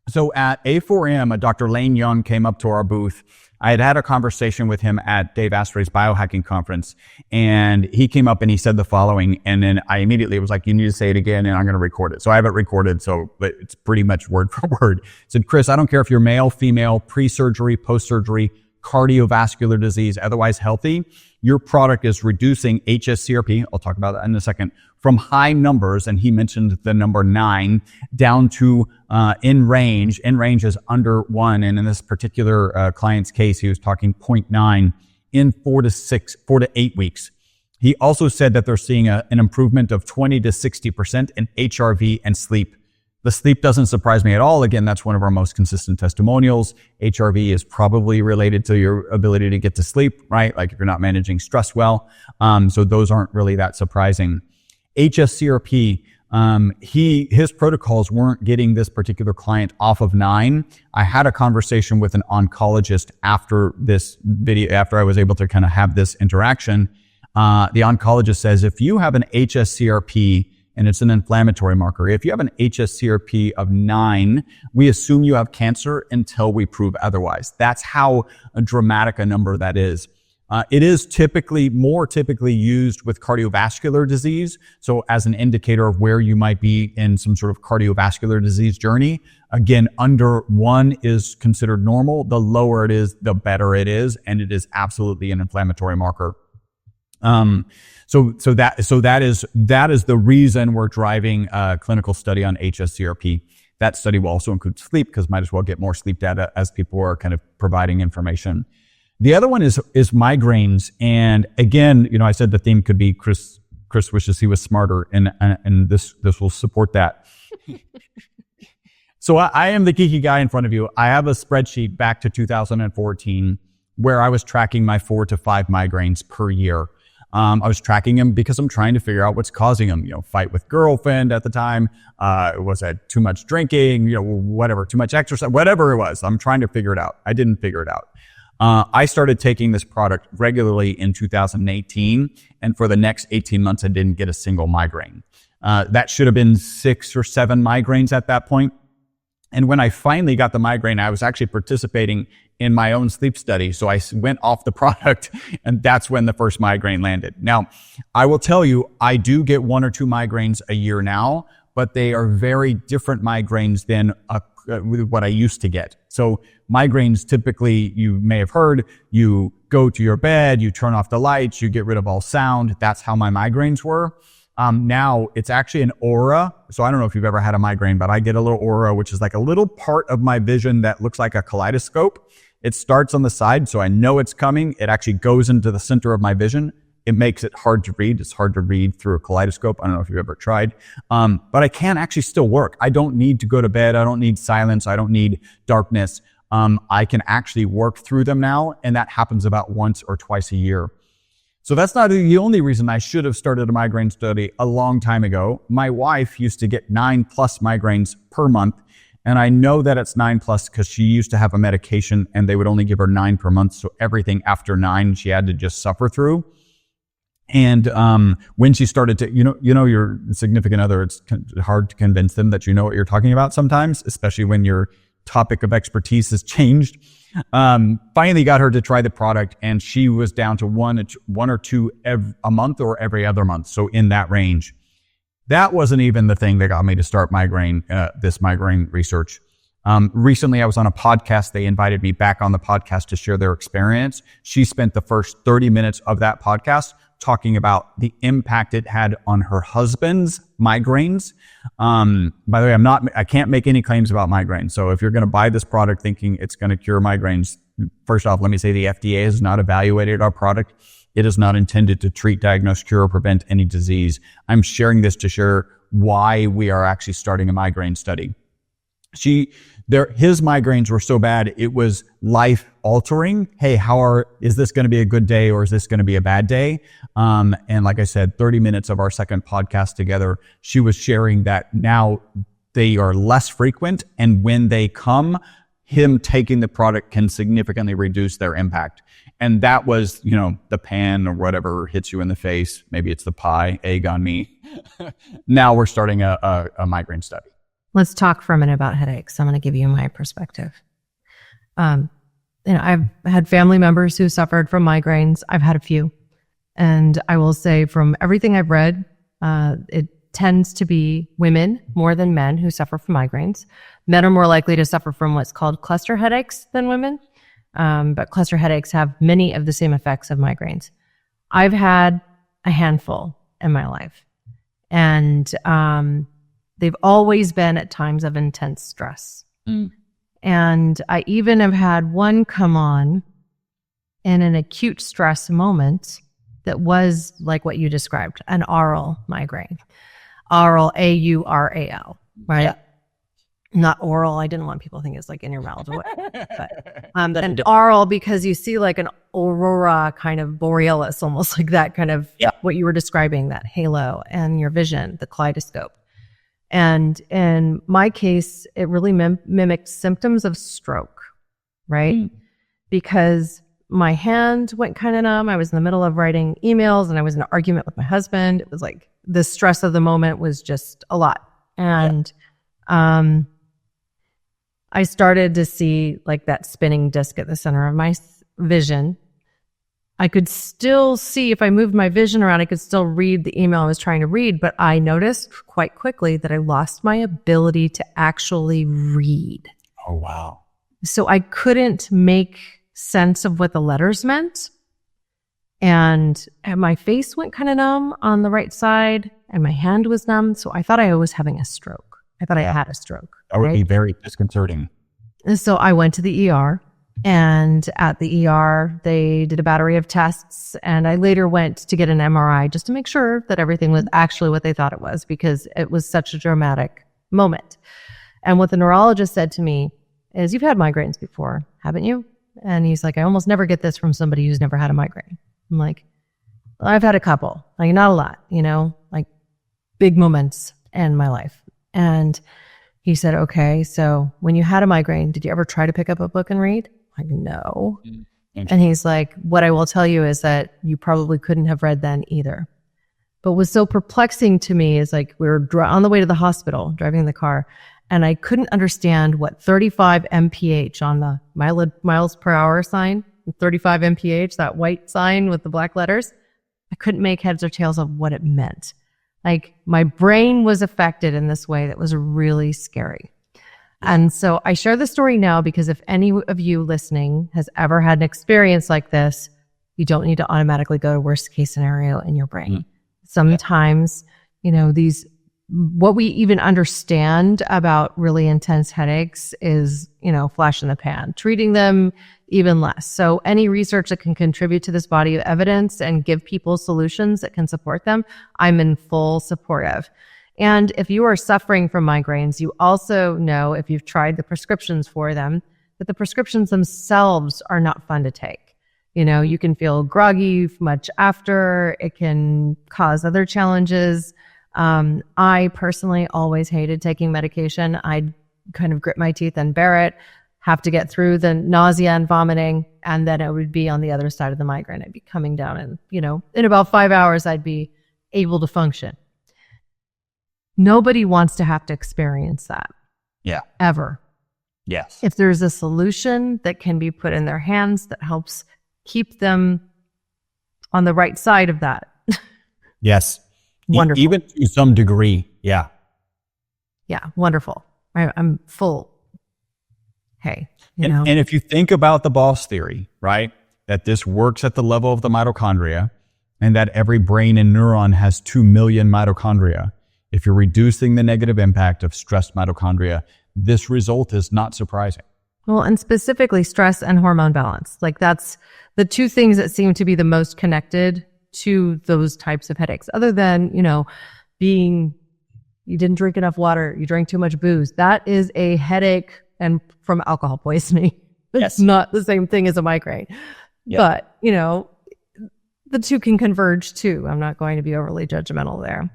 So at A4M, Dr. Lane Young came up to our booth. I had a conversation with him at Dave Asprey's biohacking conference, and he came up and he said the following, and then I immediately was like, you need to say it again, and I'm going to record it. So I have it recorded, but it's pretty much word for word. He said, Chris, I don't care if you're male, female, pre-surgery, post-surgery, cardiovascular disease, otherwise healthy, your product is reducing hs-CRP, I'll talk about that in a second, from high numbers, and he mentioned the number 9, down to in range. In range is under 1, and in this particular client's case, he was talking 0.9 in 4 to 8 weeks. He also said that they're seeing an improvement of 20 to 60% in HRV and sleep. The sleep doesn't surprise me at all. Again, that's one of our most consistent testimonials. HRV is probably related to your ability to get to sleep, right? Like if you're not managing stress well. So those aren't really that surprising. hs-CRP, his protocols weren't getting this particular client off of 9. I had a conversation with an oncologist after this video, after I was able to kind of have this interaction. The oncologist says, if you have an hs-CRP, and it's an inflammatory marker, if you have an hs-CRP of 9, we assume you have cancer until we prove otherwise. That's how dramatic a number that is. It is more typically used with cardiovascular disease. So as an indicator of where you might be in some sort of cardiovascular disease journey. Again, under 1 is considered normal. The lower it is, the better it is. And it is absolutely an inflammatory marker. So that is the reason we're driving a clinical study on hs-CRP. That study will also include sleep, because might as well get more sleep data as people are kind of providing information. The other one is migraines. And again, I said the theme could be Chris wishes he was smarter, and this will support that. So I am the geeky guy in front of you. I have a spreadsheet back to 2014 where I was tracking my 4 to 5 migraines per year. I was tracking them because I'm trying to figure out what's causing them. Fight with girlfriend at the time. Was it too much drinking? Whatever, too much exercise, whatever it was. I'm trying to figure it out. I didn't figure it out. I started taking this product regularly in 2018, and for the next 18 months, I didn't get a single migraine. That should have been 6 or 7 migraines at that point. And when I finally got the migraine, I was actually participating in my own sleep study. So I went off the product, and that's when the first migraine landed. Now, I will tell you, I do get 1 or 2 migraines a year now, but they are very different migraines than what I used to get. So migraines, typically, you may have heard, you go to your bed, you turn off the lights, you get rid of all sound. That's how my migraines were. Now it's actually an aura. So I don't know if you've ever had a migraine, but I get a little aura, which is like a little part of my vision that looks like a kaleidoscope. It starts on the side, so I know it's coming. It actually goes into the center of my vision. It makes it hard to read. It's hard to read through a kaleidoscope. I don't know if you've ever tried. But I can actually still work. I don't need to go to bed. I don't need silence. I don't need darkness. I can actually work through them now, and that happens about once or twice a year. So that's not the only reason I should have started a migraine study a long time ago. My wife used to get 9+ migraines per month. And I know that it's 9+ because she used to have a medication and they would only give her 9 per month. So everything after 9, she had to just suffer through. And when she started to, your significant other, it's hard to convince them that you know what you're talking about sometimes, especially when your topic of expertise has changed. Finally got her to try the product, and she was down to one or two a month or every other month. So in that range. That wasn't even the thing that got me to start this migraine research. Recently, I was on a podcast. They invited me back on the podcast to share their experience. She spent the first 30 minutes of that podcast talking about the impact it had on her husband's migraines. By the way, I can't make any claims about migraines. So if you're going to buy this product thinking it's going to cure migraines, first off, let me say the FDA has not evaluated our product. It is not intended to treat, diagnose, cure, or prevent any disease. I'm sharing this to share why we are actually starting a migraine study. His migraines were so bad, it was life altering. Hey, is this going to be a good day or is this going to be a bad day? And like I said, 30 minutes of our second podcast together, she was sharing that now they are less frequent. And when they come, him taking the product can significantly reduce their impact. And that was, the pan or whatever hits you in the face. Maybe it's the pie, egg on me. Now we're starting a migraine study. Let's talk for a minute about headaches. I'm going to give you my perspective. I've had family members who suffered from migraines. I've had a few. And I will say from everything I've read, it tends to be women more than men who suffer from migraines. Men are more likely to suffer from what's called cluster headaches than women. But cluster headaches have many of the same effects of migraines. I've had a handful in my life. And they've always been at times of intense stress. And I even have had one come on in an acute stress moment that was like what you described, an aural migraine. Aural, A-U-R-A-L, right? Yeah. Not oral. I didn't want people to think it's like in your mouth. But and aural, because you see like an aurora kind of borealis, almost like that kind of what you were describing, that halo and your vision, the kaleidoscope. And in my case, it really mimicked symptoms of stroke, right? Because my hand went kind of numb. I was in the middle of writing emails and I was in an argument with my husband. It was like the stress of the moment was just a lot. And I started to see like that spinning disc at the center of my vision. I could still see, if I moved my vision around, I could still read the email I was trying to read, but I noticed quite quickly that I lost my ability to actually read. Oh, wow. So I couldn't make sense of what the letters meant. And my face went kind of numb on the right side, and my hand was numb. So I thought I was having a stroke. I thought I had a stroke. That would be very disconcerting. And so I went to the ER. And at the ER, they did a battery of tests. And I later went to get an MRI just to make sure that everything was actually what they thought it was, because it was such a dramatic moment. And what the neurologist said to me is, you've had migraines before, haven't you? And he's like, I almost never get this from somebody who's never had a migraine. I'm like, well, I've had a couple, like not a lot, like big moments in my life. And he said, okay, so when you had a migraine, did you ever try to pick up a book and read? Like, no. And he's like, what I will tell you is that you probably couldn't have read then either. But what was so perplexing to me is, like, we were on the way to the hospital, driving in the car, and I couldn't understand what 35 mph on the miles per hour sign, 35 mph, that white sign with the black letters, I couldn't make heads or tails of what it meant. Like, my brain was affected in this way that was really scary. And so I share the story now because if any of you listening has ever had an experience like this, you don't need to automatically go to worst case scenario in your brain. Sometimes, what we even understand about really intense headaches is, flash in the pan, treating them even less. So any research that can contribute to this body of evidence and give people solutions that can support them, I'm in full support of. And if you are suffering from migraines, you also know, if you've tried the prescriptions for them, that the prescriptions themselves are not fun to take. You can feel groggy much after. It can cause other challenges. I personally always hated taking medication. I'd kind of grit my teeth and bear it, have to get through the nausea and vomiting, and then it would be on the other side of the migraine. I'd be coming down and, in about 5 hours, I'd be able to function. Nobody wants to have to experience that. Yeah. Ever. Yes. If there's a solution that can be put in their hands that helps keep them on the right side of that. Yes. Wonderful. Even to some degree. Yeah. Yeah. Wonderful. I'm full. Hey, And if you think about the boss theory, right, that this works at the level of the mitochondria, and that every brain and neuron has 2 million mitochondria, if you're reducing the negative impact of stressed mitochondria, this result is not surprising. Well, and specifically stress and hormone balance. Like, that's the two things that seem to be the most connected to those types of headaches. Other than, you didn't drink enough water, you drank too much booze. That is a headache and from alcohol poisoning. It's not the same thing as a migraine. Yep. But, the two can converge too. I'm not going to be overly judgmental there.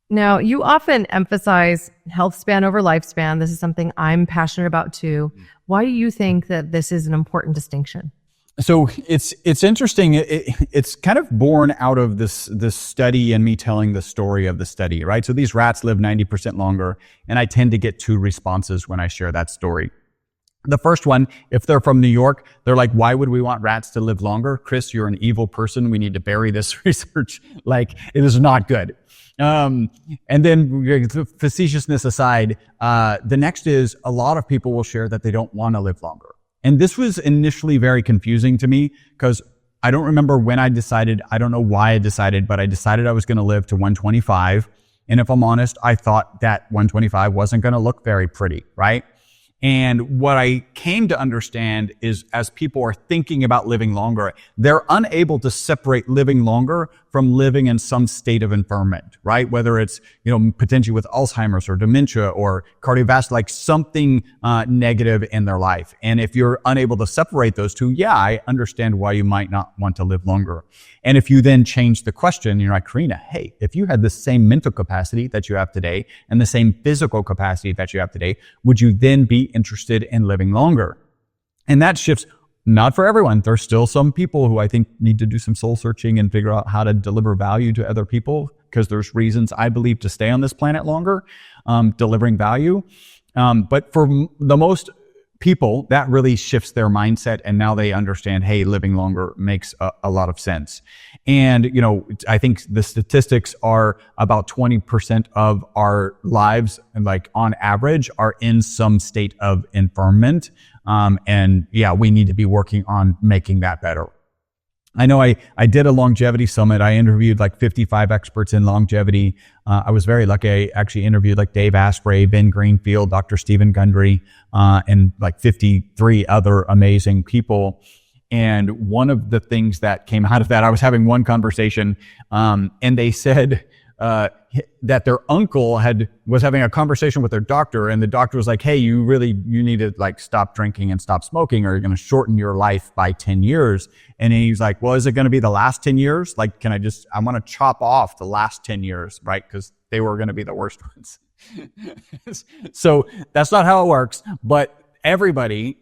Now, you often emphasize health span over lifespan. This is something I'm passionate about too. Why do you think that this is an important distinction? So it's interesting. It's kind of born out of this study and me telling the story of the study, right? So these rats live 90% longer, and I tend to get two responses when I share that story. The first one, if they're from New York, they're like, why would we want rats to live longer? Chris, you're an evil person. We need to bury this research. Like, it is not good. And then facetiousness aside, the next is a lot of people will share that they don't want to live longer. And this was initially very confusing to me because I don't remember when I decided. I don't know why I decided, but I decided I was going to live to 125. And if I'm honest, I thought that 125 wasn't going to look very pretty, right? And what I came to understand is as people are thinking about living longer, they're unable to separate living longer from living in some state of impairment, right? Whether it's, potentially with Alzheimer's or dementia or cardiovascular, like something negative in their life. And if you're unable to separate those two, I understand why you might not want to live longer. And if you then change the question, you're like, Corinna, hey, if you had the same mental capacity that you have today and the same physical capacity that you have today, would you then be interested in living longer? And that shifts, not for everyone. There's still some people who I think need to do some soul searching and figure out how to deliver value to other people, because there's reasons I believe to stay on this planet longer, delivering value. But for the most people, that really shifts their mindset. And now they understand, hey, living longer makes a lot of sense. And, I think the statistics are about 20% of our lives, like on average, are in some state of infirmment. And yeah, we need to be working on making that better. I know I did a longevity summit. I interviewed like 55 experts in longevity. I was very lucky. I actually interviewed like Dave Asprey, Ben Greenfield, Dr. Stephen Gundry, and like 53 other amazing people. And one of the things that came out of that, I was having one conversation, and they said that their uncle was having a conversation with their doctor, and the doctor was like, hey, you need to like stop drinking and stop smoking, or you're going to shorten your life by 10 years. And he's like, well, is it going to be the last 10 years? Like, I want to chop off the last 10 years, right? Because they were going to be the worst ones. So that's not how it works, but everybody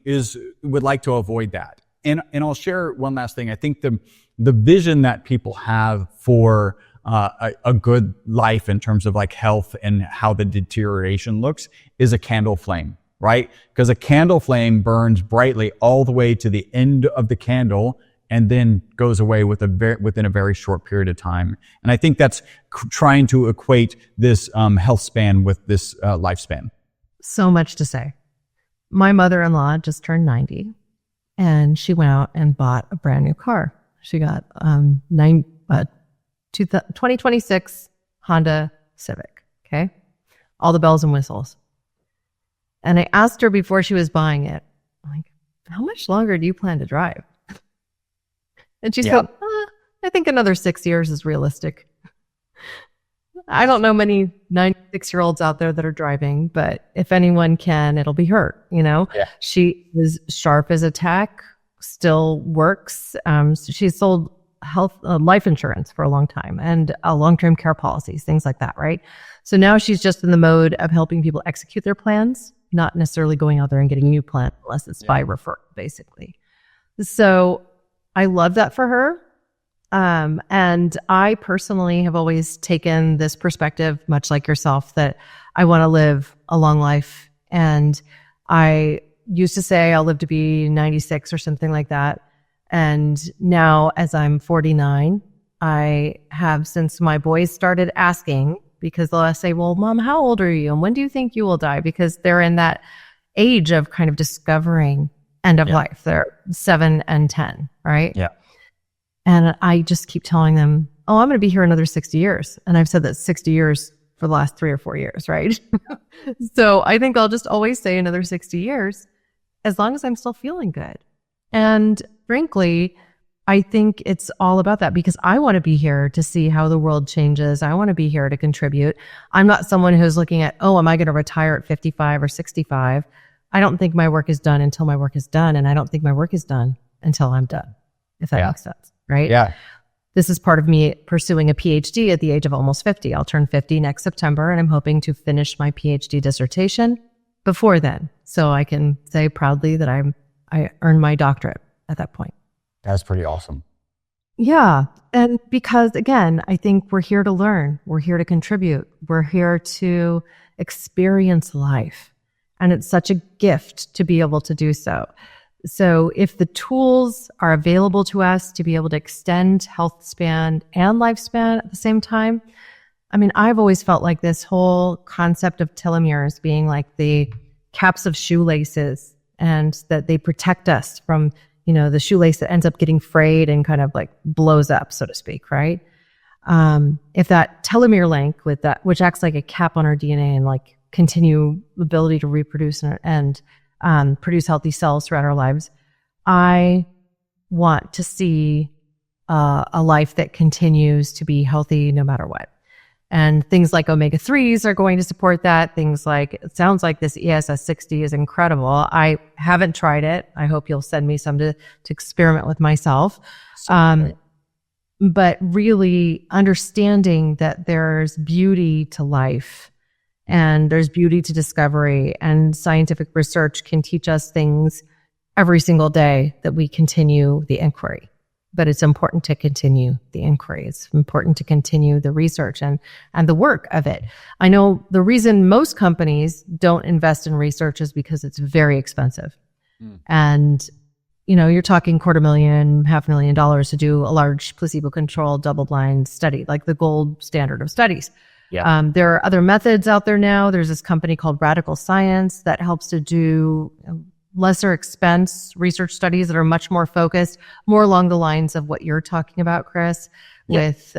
would like to avoid that. And I'll share one last thing. I think the vision that people have for a good life in terms of like health and how the deterioration looks is a candle flame, right? Because a candle flame burns brightly all the way to the end of the candle and then goes away within a very short period of time. And I think that's trying to equate this health span with this lifespan. So much to say. My mother-in-law just turned 90, and she went out and bought a brand new car. She got 2026 Honda Civic, okay? All the bells and whistles. And I asked her before she was buying it, like, how much longer do you plan to drive? And she said, I think another 6 years is realistic. I don't know many 96-year-olds out there that are driving, but if anyone can, it'll be her, Yeah. She is sharp as a tack, still works. She sold life insurance for a long time and long-term care policies, things like that, right? So now she's just in the mode of helping people execute their plans, not necessarily going out there and getting a new plan unless it's by referral, basically. So I love that for her. And I personally have always taken this perspective, much like yourself, that I want to live a long life. And I used to say I'll live to be 96 or something like that. And now, as I'm 49, I have, since my boys started asking, because they'll say, well, Mom, how old are you? And when do you think you will die? Because they're in that age of kind of discovering end of life. They're 7 and 10, right? Yeah. And I just keep telling them, oh, I'm going to be here another 60 years. And I've said that 60 years for the last 3 or 4 years, right? So I think I'll just always say another 60 years as long as I'm still feeling good. And frankly, I think it's all about that because I want to be here to see how the world changes. I want to be here to contribute. I'm not someone who's looking at, oh, am I going to retire at 55 or 65? I don't think my work is done until my work is done. And I don't think my work is done until I'm done, if that makes sense, right? Yeah. This is part of me pursuing a PhD at the age of almost 50. I'll turn 50 next September, and I'm hoping to finish my PhD dissertation before then. So I can say proudly that I earned my doctorate at that point. That's pretty awesome. Yeah. And because, again, I think we're here to learn. We're here to contribute. We're here to experience life. And it's such a gift to be able to do so. So if the tools are available to us to be able to extend health span and lifespan at the same time, I mean, I've always felt like this whole concept of telomeres being like the caps of shoelaces, and that they protect us from, the shoelace that ends up getting frayed and kind of like blows up, so to speak, right? If that telomere length with that, which acts like a cap on our DNA and like continue ability to reproduce and produce healthy cells throughout our lives, I want to see a life that continues to be healthy no matter what. And things like omega-3s are going to support that. Things like, it sounds like this ESS60 is incredible. I haven't tried it. I hope you'll send me some to experiment with myself. But really understanding that there's beauty to life and there's beauty to discovery, and scientific research can teach us things every single day that we continue the inquiry. But it's important to continue the inquiry. It's important to continue the research and the work of it. I know the reason most companies don't invest in research is because it's very expensive. And, you're talking $250,000, $500,000 to do a large placebo-controlled double-blind study, like the gold standard of studies. Yeah. There are other methods out there now. There's this company called Radical Science that helps to do lesser expense research studies that are much more focused, more along the lines of what you're talking about, Chris, with,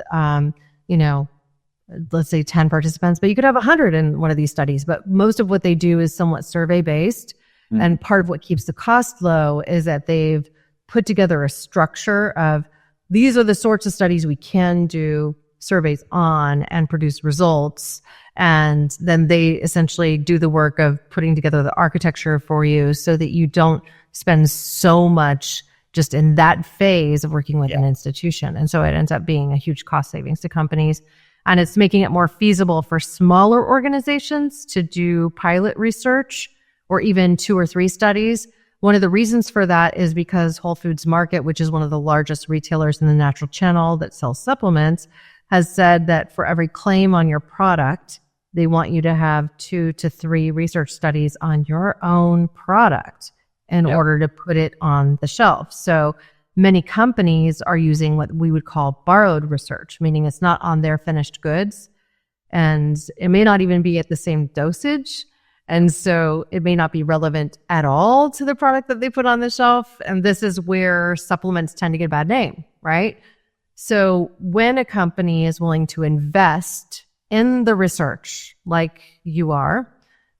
let's say 10 participants, but you could have 100 in one of these studies. But most of what they do is somewhat survey-based. And part of what keeps the cost low is that they've put together a structure of these are the sorts of studies we can do surveys on and produce results. And then they essentially do the work of putting together the architecture for you so that you don't spend so much just in that phase of working with an institution. And so it ends up being a huge cost savings to companies. And it's making it more feasible for smaller organizations to do pilot research or even 2 or 3 studies. One of the reasons for that is because Whole Foods Market, which is one of the largest retailers in the natural channel that sells supplements, has said that for every claim on your product, they want you to have 2 to 3 research studies on your own product in order to put it on the shelf. So many companies are using what we would call borrowed research, meaning it's not on their finished goods, and it may not even be at the same dosage. And so it may not be relevant at all to the product that they put on the shelf. And this is where supplements tend to get a bad name, right? So when a company is willing to invest in the research like you are,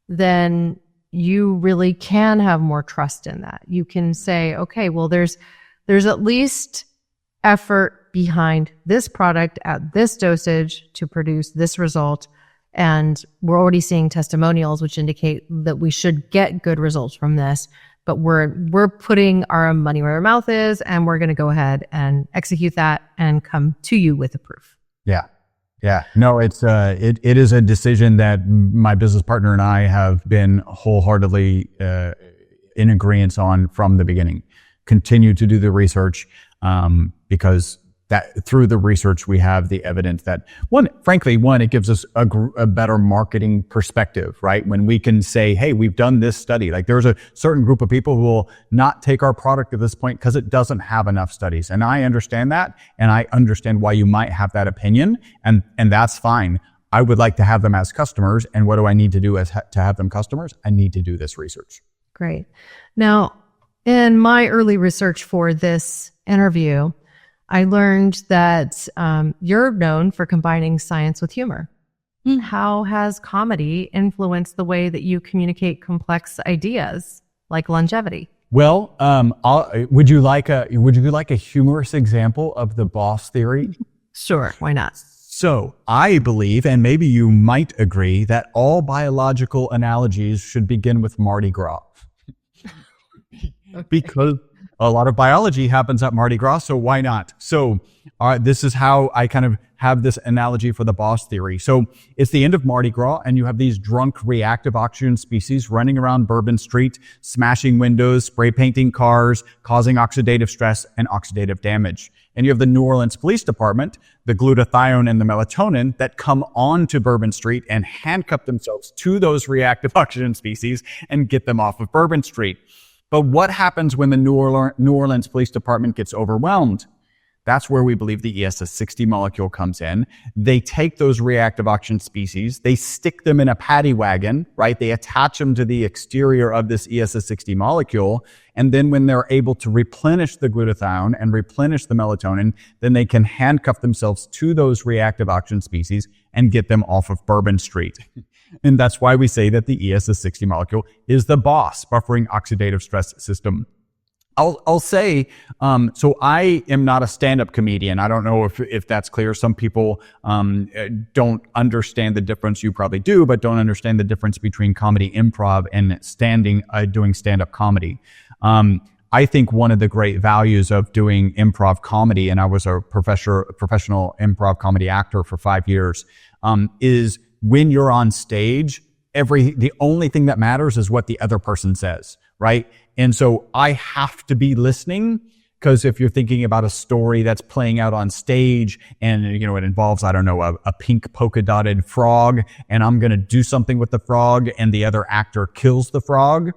then you really can have more trust in that. You can say, okay, well, there's at least effort behind this product at this dosage to produce this result. And we're already seeing testimonials which indicate that we should get good results from this, but we're putting our money where our mouth is, and we're going to go ahead and execute that and come to you with the proof. Yeah. Yeah. No, it is a decision that my business partner and I have been wholeheartedly in agreement on from the beginning. Continue to do the research because that through the research we have the evidence that frankly, it gives us a better marketing perspective, right? When we can say, hey, we've done this study. Like there's a certain group of people who will not take our product at this point because it doesn't have enough studies. And I understand that. And I understand why you might have that opinion. And that's fine. I would like to have them as customers. And what do I need to do to have them customers? I need to do this research. Great. Now, in my early research for this interview, I learned that you're known for combining science with humor. How has comedy influenced the way that you communicate complex ideas like longevity? Well, would you like a humorous example of the boss theory? Sure, why not? So I believe, and maybe you might agree, that all biological analogies should begin with Mardi Gras. Okay. Because a lot of biology happens at Mardi Gras, so why not? So this is how I kind of have this analogy for the boss theory. So it's the end of Mardi Gras, and you have these drunk reactive oxygen species running around Bourbon Street, smashing windows, spray painting cars, causing oxidative stress and oxidative damage. And you have the New Orleans Police Department, the glutathione and the melatonin that come onto Bourbon Street and handcuff themselves to those reactive oxygen species and get them off of Bourbon Street. But what happens when the New Orleans Police Department gets overwhelmed? That's where we believe the ESS60 molecule comes in. They take those reactive oxygen species, they stick them in a paddy wagon, right? They attach them to the exterior of this ESS60 molecule. And then when they're able to replenish the glutathione and replenish the melatonin, then they can handcuff themselves to those reactive oxygen species and get them off of Bourbon Street. And that's why we say that the ESS60 molecule is the boss, buffering oxidative stress system. I'll say, so I am not a stand-up comedian. I don't know if that's clear. Some people don't understand the difference. You probably do, but don't understand the difference between comedy improv and doing stand-up comedy. I think one of the great values of doing improv comedy, and I was a professional improv comedy actor for 5 years, is when you're on stage, the only thing that matters is what the other person says, right? And so I have to be listening, because if you're thinking about a story that's playing out on stage and, it involves, I don't know, a pink polka dotted frog, and I'm going to do something with the frog and the other actor kills the frog,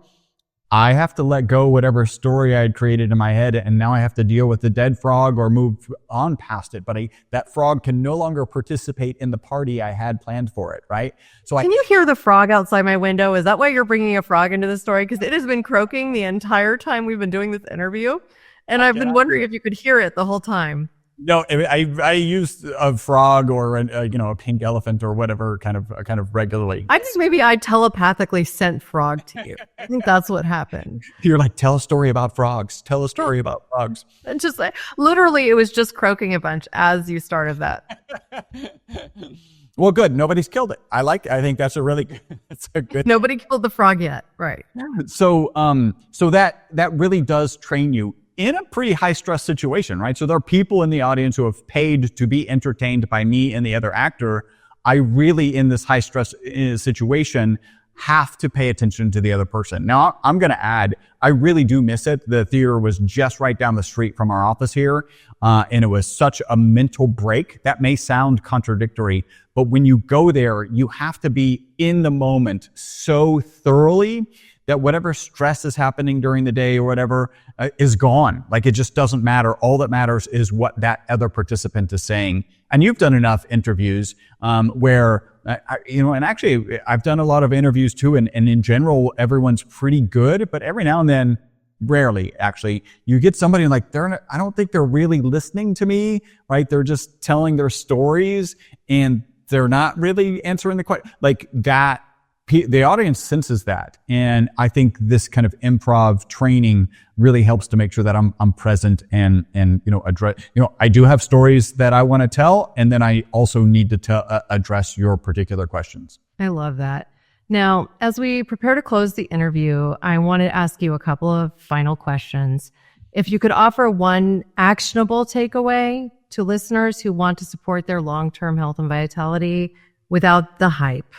I have to let go whatever story I had created in my head, and now I have to deal with the dead frog or move on past it. But that frog can no longer participate in the party I had planned for it, right? So Can you hear the frog outside my window? Is that why you're bringing a frog into the story? Because it has been croaking the entire time we've been doing this interview, and I've been wondering if you could hear it the whole time. No, I used a frog or a pink elephant or whatever kind of regularly. I telepathically sent frog to you. I think that's what happened. You're like, tell a story about frogs. Tell a story about frogs. And just literally, it was just croaking a bunch as you started that. Well, good. Nobody's killed it. I think that's it's a good. Nobody killed the frog yet, right? So that really does train you in a pretty high stress situation, right? So there are people in the audience who have paid to be entertained by me and the other actor. I really, in this high stress situation, have to pay attention to the other person. Now, I'm going to add, I really do miss it. The theater was just right down the street from our office here, and it was such a mental break. That may sound contradictory, but when you go there, you have to be in the moment so thoroughly that whatever stress is happening during the day or whatever is gone. Like, it just doesn't matter. All that matters is what that other participant is saying. And you've done enough interviews where, and actually I've done a lot of interviews too. And in general, everyone's pretty good, but every now and then, rarely actually, you get somebody like, I don't think they're really listening to me, right? They're just telling their stories and they're not really answering the question like that. The audience senses that. And I think this kind of improv training really helps to make sure that I'm present and address, I do have stories that I want to tell. And then I also need to address your particular questions. I love that. Now, as we prepare to close the interview, I want to ask you a couple of final questions. If you could offer one actionable takeaway to listeners who want to support their long-term health and vitality without the hype,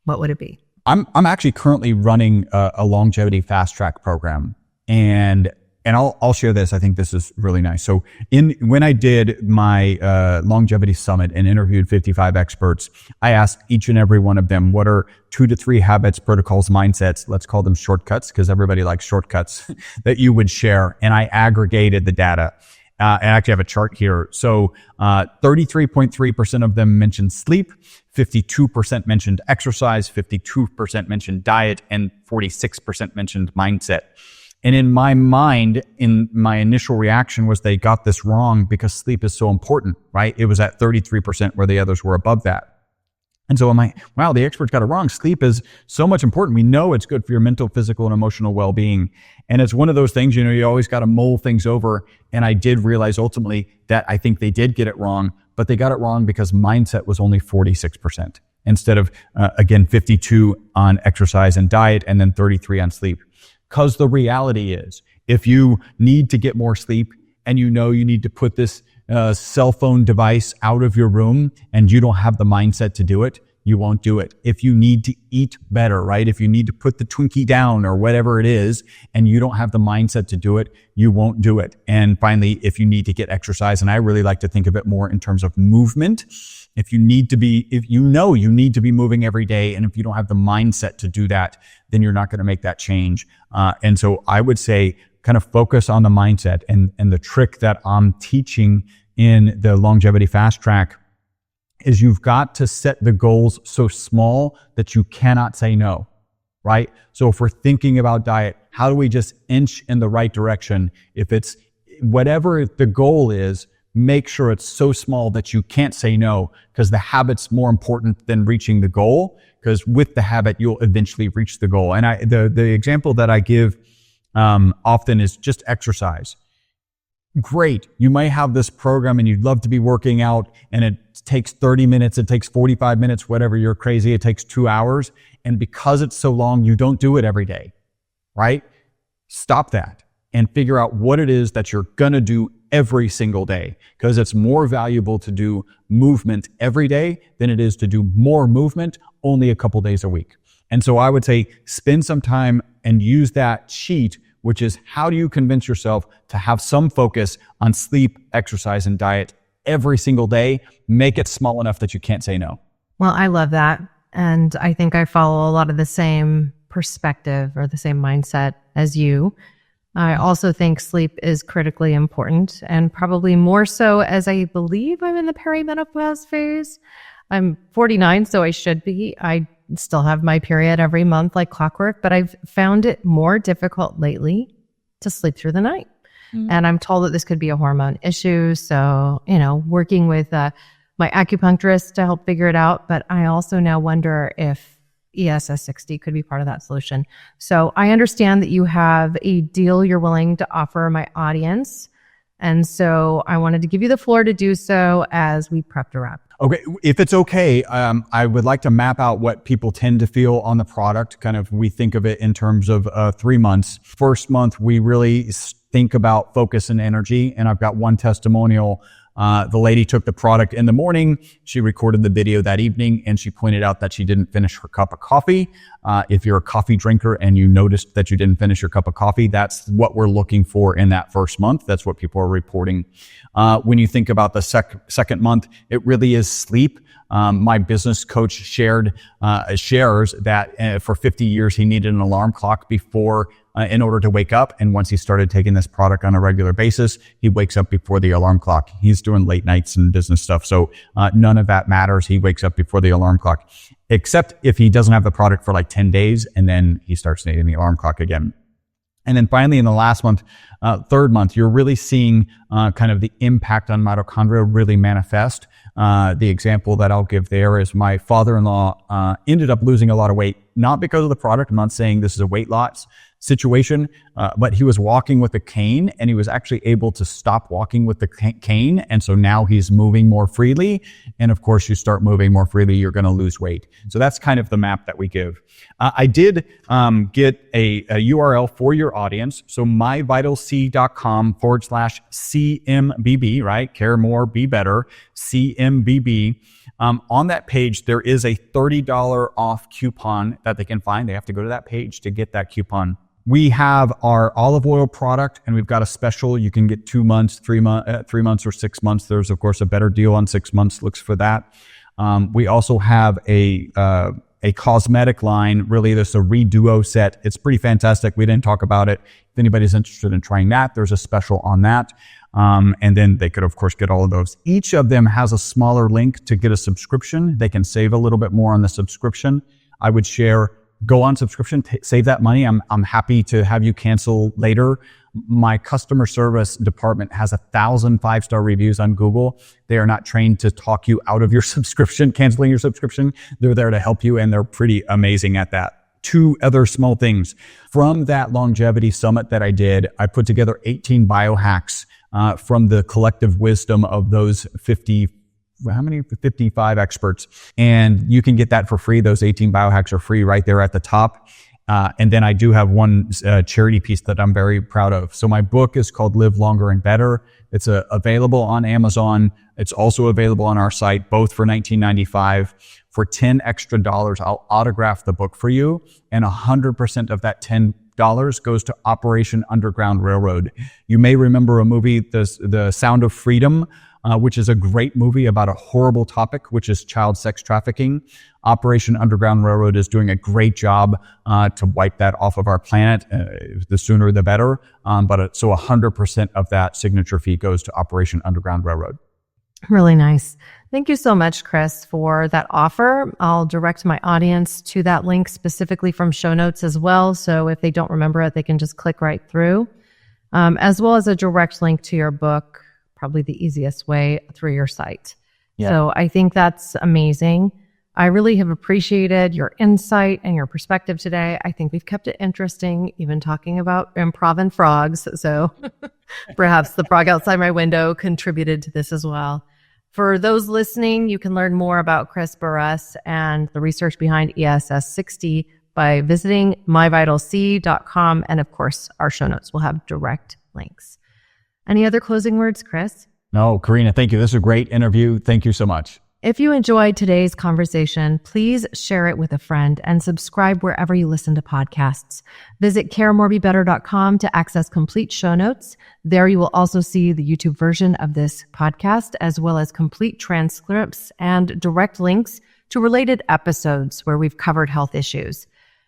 what would it be? I'm actually currently running a longevity fast track program, and I'll share this. I think this is really nice. So when I did my longevity summit and interviewed 55 experts, I asked each and every one of them, what are 2 to 3 habits, protocols, mindsets, let's call them shortcuts, because everybody likes shortcuts, that you would share. And I aggregated the data. I actually have a chart here. So 33.3% of them mentioned sleep, 52% mentioned exercise, 52% mentioned diet, and 46% mentioned mindset. And in my mind, in my initial reaction was they got this wrong because sleep is so important, right? It was at 33% where the others were above that. And so I'm like, wow, the experts got it wrong. Sleep is so much important. We know it's good for your mental, physical, and emotional well-being. And it's one of those things, you always got to mull things over. And I did realize ultimately that I think they did get it wrong, but they got it wrong because mindset was only 46% instead of, again, 52 on exercise and diet and then 33 on sleep. Because the reality is, if you need to get more sleep and you need to put this cell phone device out of your room and you don't have the mindset to do it, you won't do it. If you need to eat better, right? If you need to put the Twinkie down or whatever it is, and you don't have the mindset to do it, you won't do it. And finally, if you need to get exercise, and I really like to think of it more in terms of movement, if you need to be moving every day, and if you don't have the mindset to do that, then you're not going to make that change. And so I would say kind of focus on the mindset, and the trick that I'm teaching in the longevity fast track is you've got to set the goals so small that you cannot say no, right? So if we're thinking about diet, how do we just inch in the right direction? If it's whatever the goal is, make sure it's so small that you can't say no, because the habit's more important than reaching the goal, because with the habit, you'll eventually reach the goal. And the example that I give often is just exercise. Great. You might have this program and you'd love to be working out, and it takes 30 minutes, it takes 45 minutes, whatever, you're crazy, it takes 2 hours. And because it's so long, you don't do it every day, right? Stop that and figure out what it is that you're going to do every single day, because it's more valuable to do movement every day than it is to do more movement only a couple days a week. And so I would say spend some time and use that sheet, which is how do you convince yourself to have some focus on sleep, exercise, and diet every single day. Make it small enough that you can't say no. Well, I love that. And I think I follow a lot of the same perspective or the same mindset as you. I also think sleep is critically important, and probably more so as I believe I'm in the perimenopause phase. I'm 49, so I should be. I still have my period every month like clockwork, but I've found it more difficult lately to sleep through the night. And I'm told that this could be a hormone issue. So, working with my acupuncturist to help figure it out. But I also now wonder if ESS60 could be part of that solution. So I understand that you have a deal you're willing to offer my audience. And so I wanted to give you the floor to do so as we prep to wrap. Okay, if it's okay, I would like to map out what people tend to feel on the product. Kind of, we think of it in terms of 3 months. First month, we really think about focus and energy. And I've got one testimonial. The lady took the product in the morning. She recorded the video that evening, and she pointed out that she didn't finish her cup of coffee. If you're a coffee drinker and you noticed that you didn't finish your cup of coffee, that's what we're looking for in that first month. That's what people are reporting. When you think about the second month, it really is sleep. My business coach shares that for 50 years, he needed an alarm clock before in order to wake up. And once he started taking this product on a regular basis, he wakes up before the alarm clock. He's doing late nights and business stuff. So none of that matters. He wakes up before the alarm clock, except if he doesn't have the product for like 10 days and then he starts needing the alarm clock again. And then finally, in the last month, third month, you're really seeing kind of the impact on mitochondria really manifest. The example that I'll give there is my father-in-law ended up losing a lot of weight, not because of the product. I'm not saying this is a weight loss situation, but he was walking with a cane and he was actually able to stop walking with the cane. And so now he's moving more freely. And of course, you start moving more freely, you're going to lose weight. So that's kind of the map that we give. I did get a URL for your audience. So myvitalc.com/CMBB, right? Care more, be better, CMBB. On that page, there is a $30 off coupon that they can find. They have to go to that page to get that coupon. We have our olive oil product, and we've got a special. You can get 2 months, 3 months, or 6 months. There's, of course, a better deal on 6 months. Looks for that. We also have a cosmetic line. Really, there's a Reduo set. It's pretty fantastic. We didn't talk about it. If anybody's interested in trying that, there's a special on that. And then they could, of course, get all of those. Each of them has a smaller link to get a subscription. They can save a little bit more on the subscription. I would share, go on subscription, save that money. I'm happy to have you cancel later. My customer service department has 1,000 5-star reviews on Google. They are not trained to talk you out of your subscription, canceling your subscription. They're there to help you, and they're pretty amazing at that. 2 other small things. From that longevity summit that I did, I put together 18 biohacks from the collective wisdom of those 55 experts. And you can get that for free. Those 18 biohacks are free right there at the top. And then I do have one charity piece that I'm very proud of. So my book is called Live Longer and Better. It's available on Amazon. It's also available on our site, both for $19.95. For $10 extra, I'll autograph the book for you. And 100% of that $10 goes to Operation Underground Railroad. You may remember a movie, The Sound of Freedom, which is a great movie about a horrible topic, which is child sex trafficking. Operation Underground Railroad is doing a great job to wipe that off of our planet. The sooner, the better. So 100% of that signature fee goes to Operation Underground Railroad. Really nice. Thank you so much, Chris, for that offer. I'll direct my audience to that link specifically from show notes as well. So if they don't remember it, they can just click right through, as well as a direct link to your book, probably the easiest way, through your site. Yeah. So I think that's amazing. I really have appreciated your insight and your perspective today. I think we've kept it interesting, even talking about improv and frogs. So perhaps the frog outside my window contributed to this as well. For those listening, you can learn more about Chris Burres and the research behind ESS60 by visiting MyVitalC.com. And of course, our show notes will have direct links. Any other closing words, Chris? No, Corinna, thank you. This is a great interview. Thank you so much. If you enjoyed today's conversation, please share it with a friend and subscribe wherever you listen to podcasts. Visit caremorebebetter.com to access complete show notes. There you will also see the YouTube version of this podcast, as well as complete transcripts and direct links to related episodes where we've covered health issues.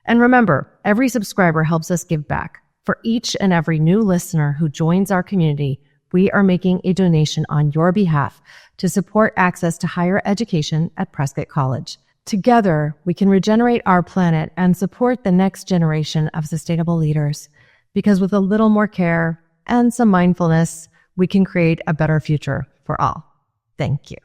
And remember, every subscriber helps us give back. For each and every new listener who joins our community, we are making a donation on your behalf to support access to higher education at Prescott College. Together, we can regenerate our planet and support the next generation of sustainable leaders. Because with a little more care and some mindfulness, we can create a better future for all. Thank you.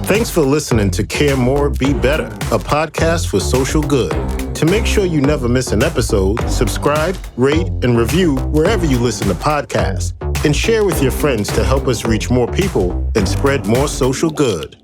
Thanks for listening to Care More, Be Better, a podcast for social good. To make sure you never miss an episode, subscribe, rate, and review wherever you listen to podcasts. And share with your friends to help us reach more people and spread more social good.